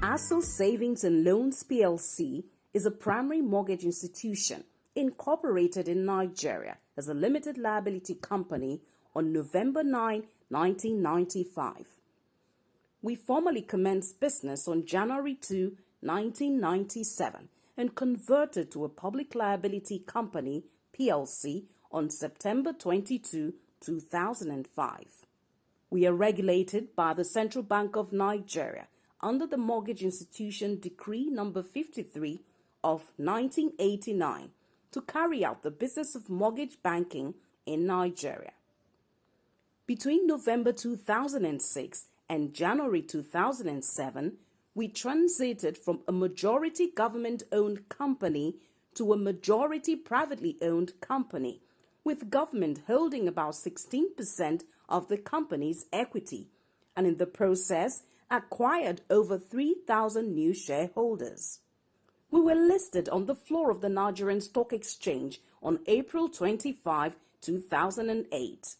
ASO Savings and Loans PLC is a primary mortgage institution incorporated in Nigeria as a limited liability company on November 9, 1995. We formally commenced business on January 2, 1997 and converted to a public liability company PLC on September 22, 2005. We are regulated by the Central Bank of Nigeria under the Mortgage Institution Decree number 53 of 1989 to carry out the business of mortgage banking in Nigeria. Between November 2006 and January 2007, we transited from a majority government-owned company to a majority privately owned company, with government holding about 16% of the company's equity, and in the process acquired over 3,000 new shareholders. We were listed on the floor of the Nigerian Stock Exchange on April 25, 2008.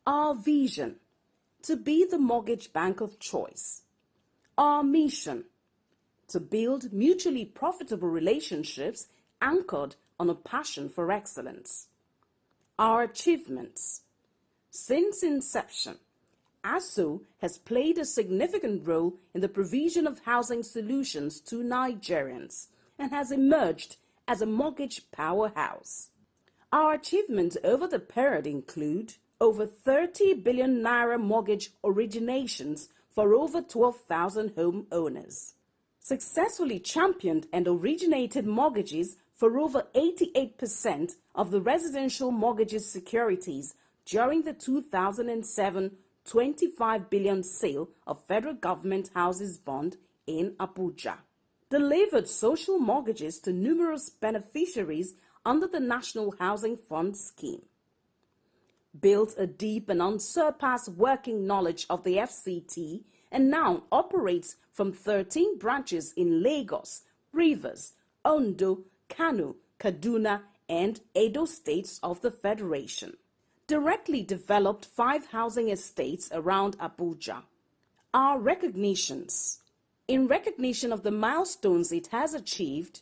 Our vision: to be the mortgage bank of choice. Our mission: to build mutually profitable relationships anchored on a passion for excellence. Our achievements: since inception, ASO has played a significant role in the provision of housing solutions to Nigerians and has emerged as a mortgage powerhouse. Our achievements over the period include over 30 billion naira mortgage originations for over 12,000 homeowners, successfully championed and originated mortgages for over 88% of the residential mortgages securities during the 2007 25 billion sale of federal government houses bond in Abuja, delivered social mortgages to numerous beneficiaries under the National Housing Fund scheme, built a deep and unsurpassed working knowledge of the FCT, and now operates from 13 branches in Lagos, Rivers, Ondo, Kano, Kaduna, and Edo states of the Federation. Directly developed 5 housing estates around Abuja. Our recognitions. In recognition of the milestones it has achieved,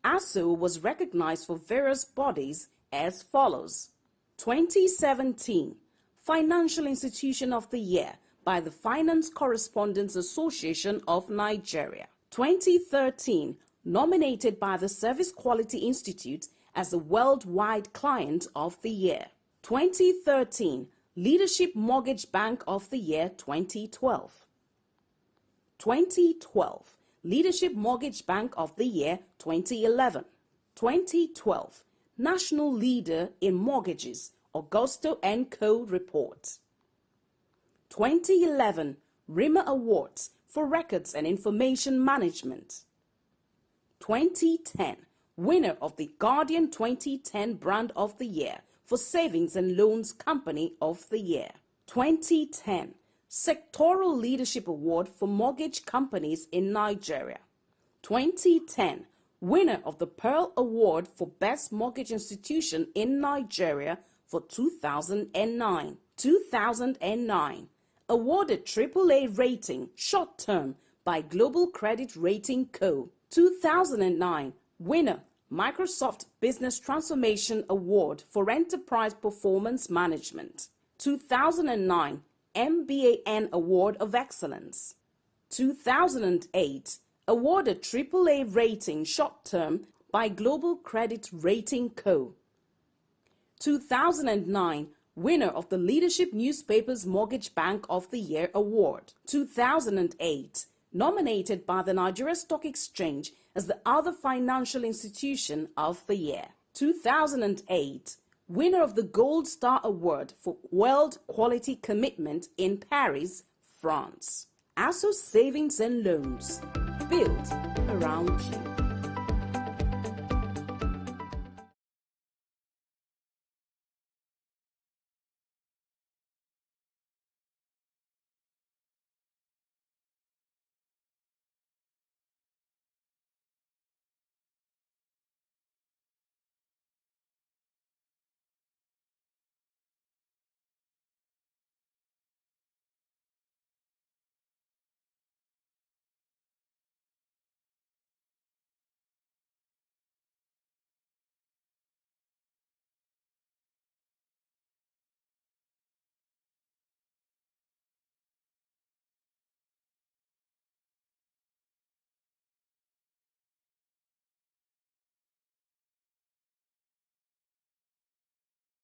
ASO was recognized for various bodies as follows: 2017 Financial Institution of the Year by the Finance Correspondents Association of Nigeria. 2013 nominated by the Service Quality Institute as the Worldwide Client of the Year. 2013 Leadership Mortgage Bank of the Year 2012. 2012 Leadership Mortgage Bank of the Year 2011. 2012 National Leader in Mortgages, Augusto & Co. Report. 2011 RIMA Awards for Records and Information Management. 2010 Winner of the Guardian 2010 Brand of the Year for Savings and Loans Company of the Year. 2010 Sectoral Leadership Award for Mortgage Companies in Nigeria. 2010 Winner of the Pearl Award for Best Mortgage Institution in Nigeria for 2009. 2009 Awarded AAA rating short term by Global Credit Rating Co. 2009 Winner Microsoft Business Transformation Award for Enterprise Performance Management. 2009 MBAN Award of Excellence. 2008 Awarded AAA rating short term by Global Credit Rating Co. 2009 Winner of the Leadership Newspapers Mortgage Bank of the Year Award. 2008 Nominated by the Nigeria Stock Exchange as the Other Financial Institution of the Year. 2008 Winner of the Gold Star Award for World Quality Commitment in Paris, France. ASO Savings and Loans, built around you.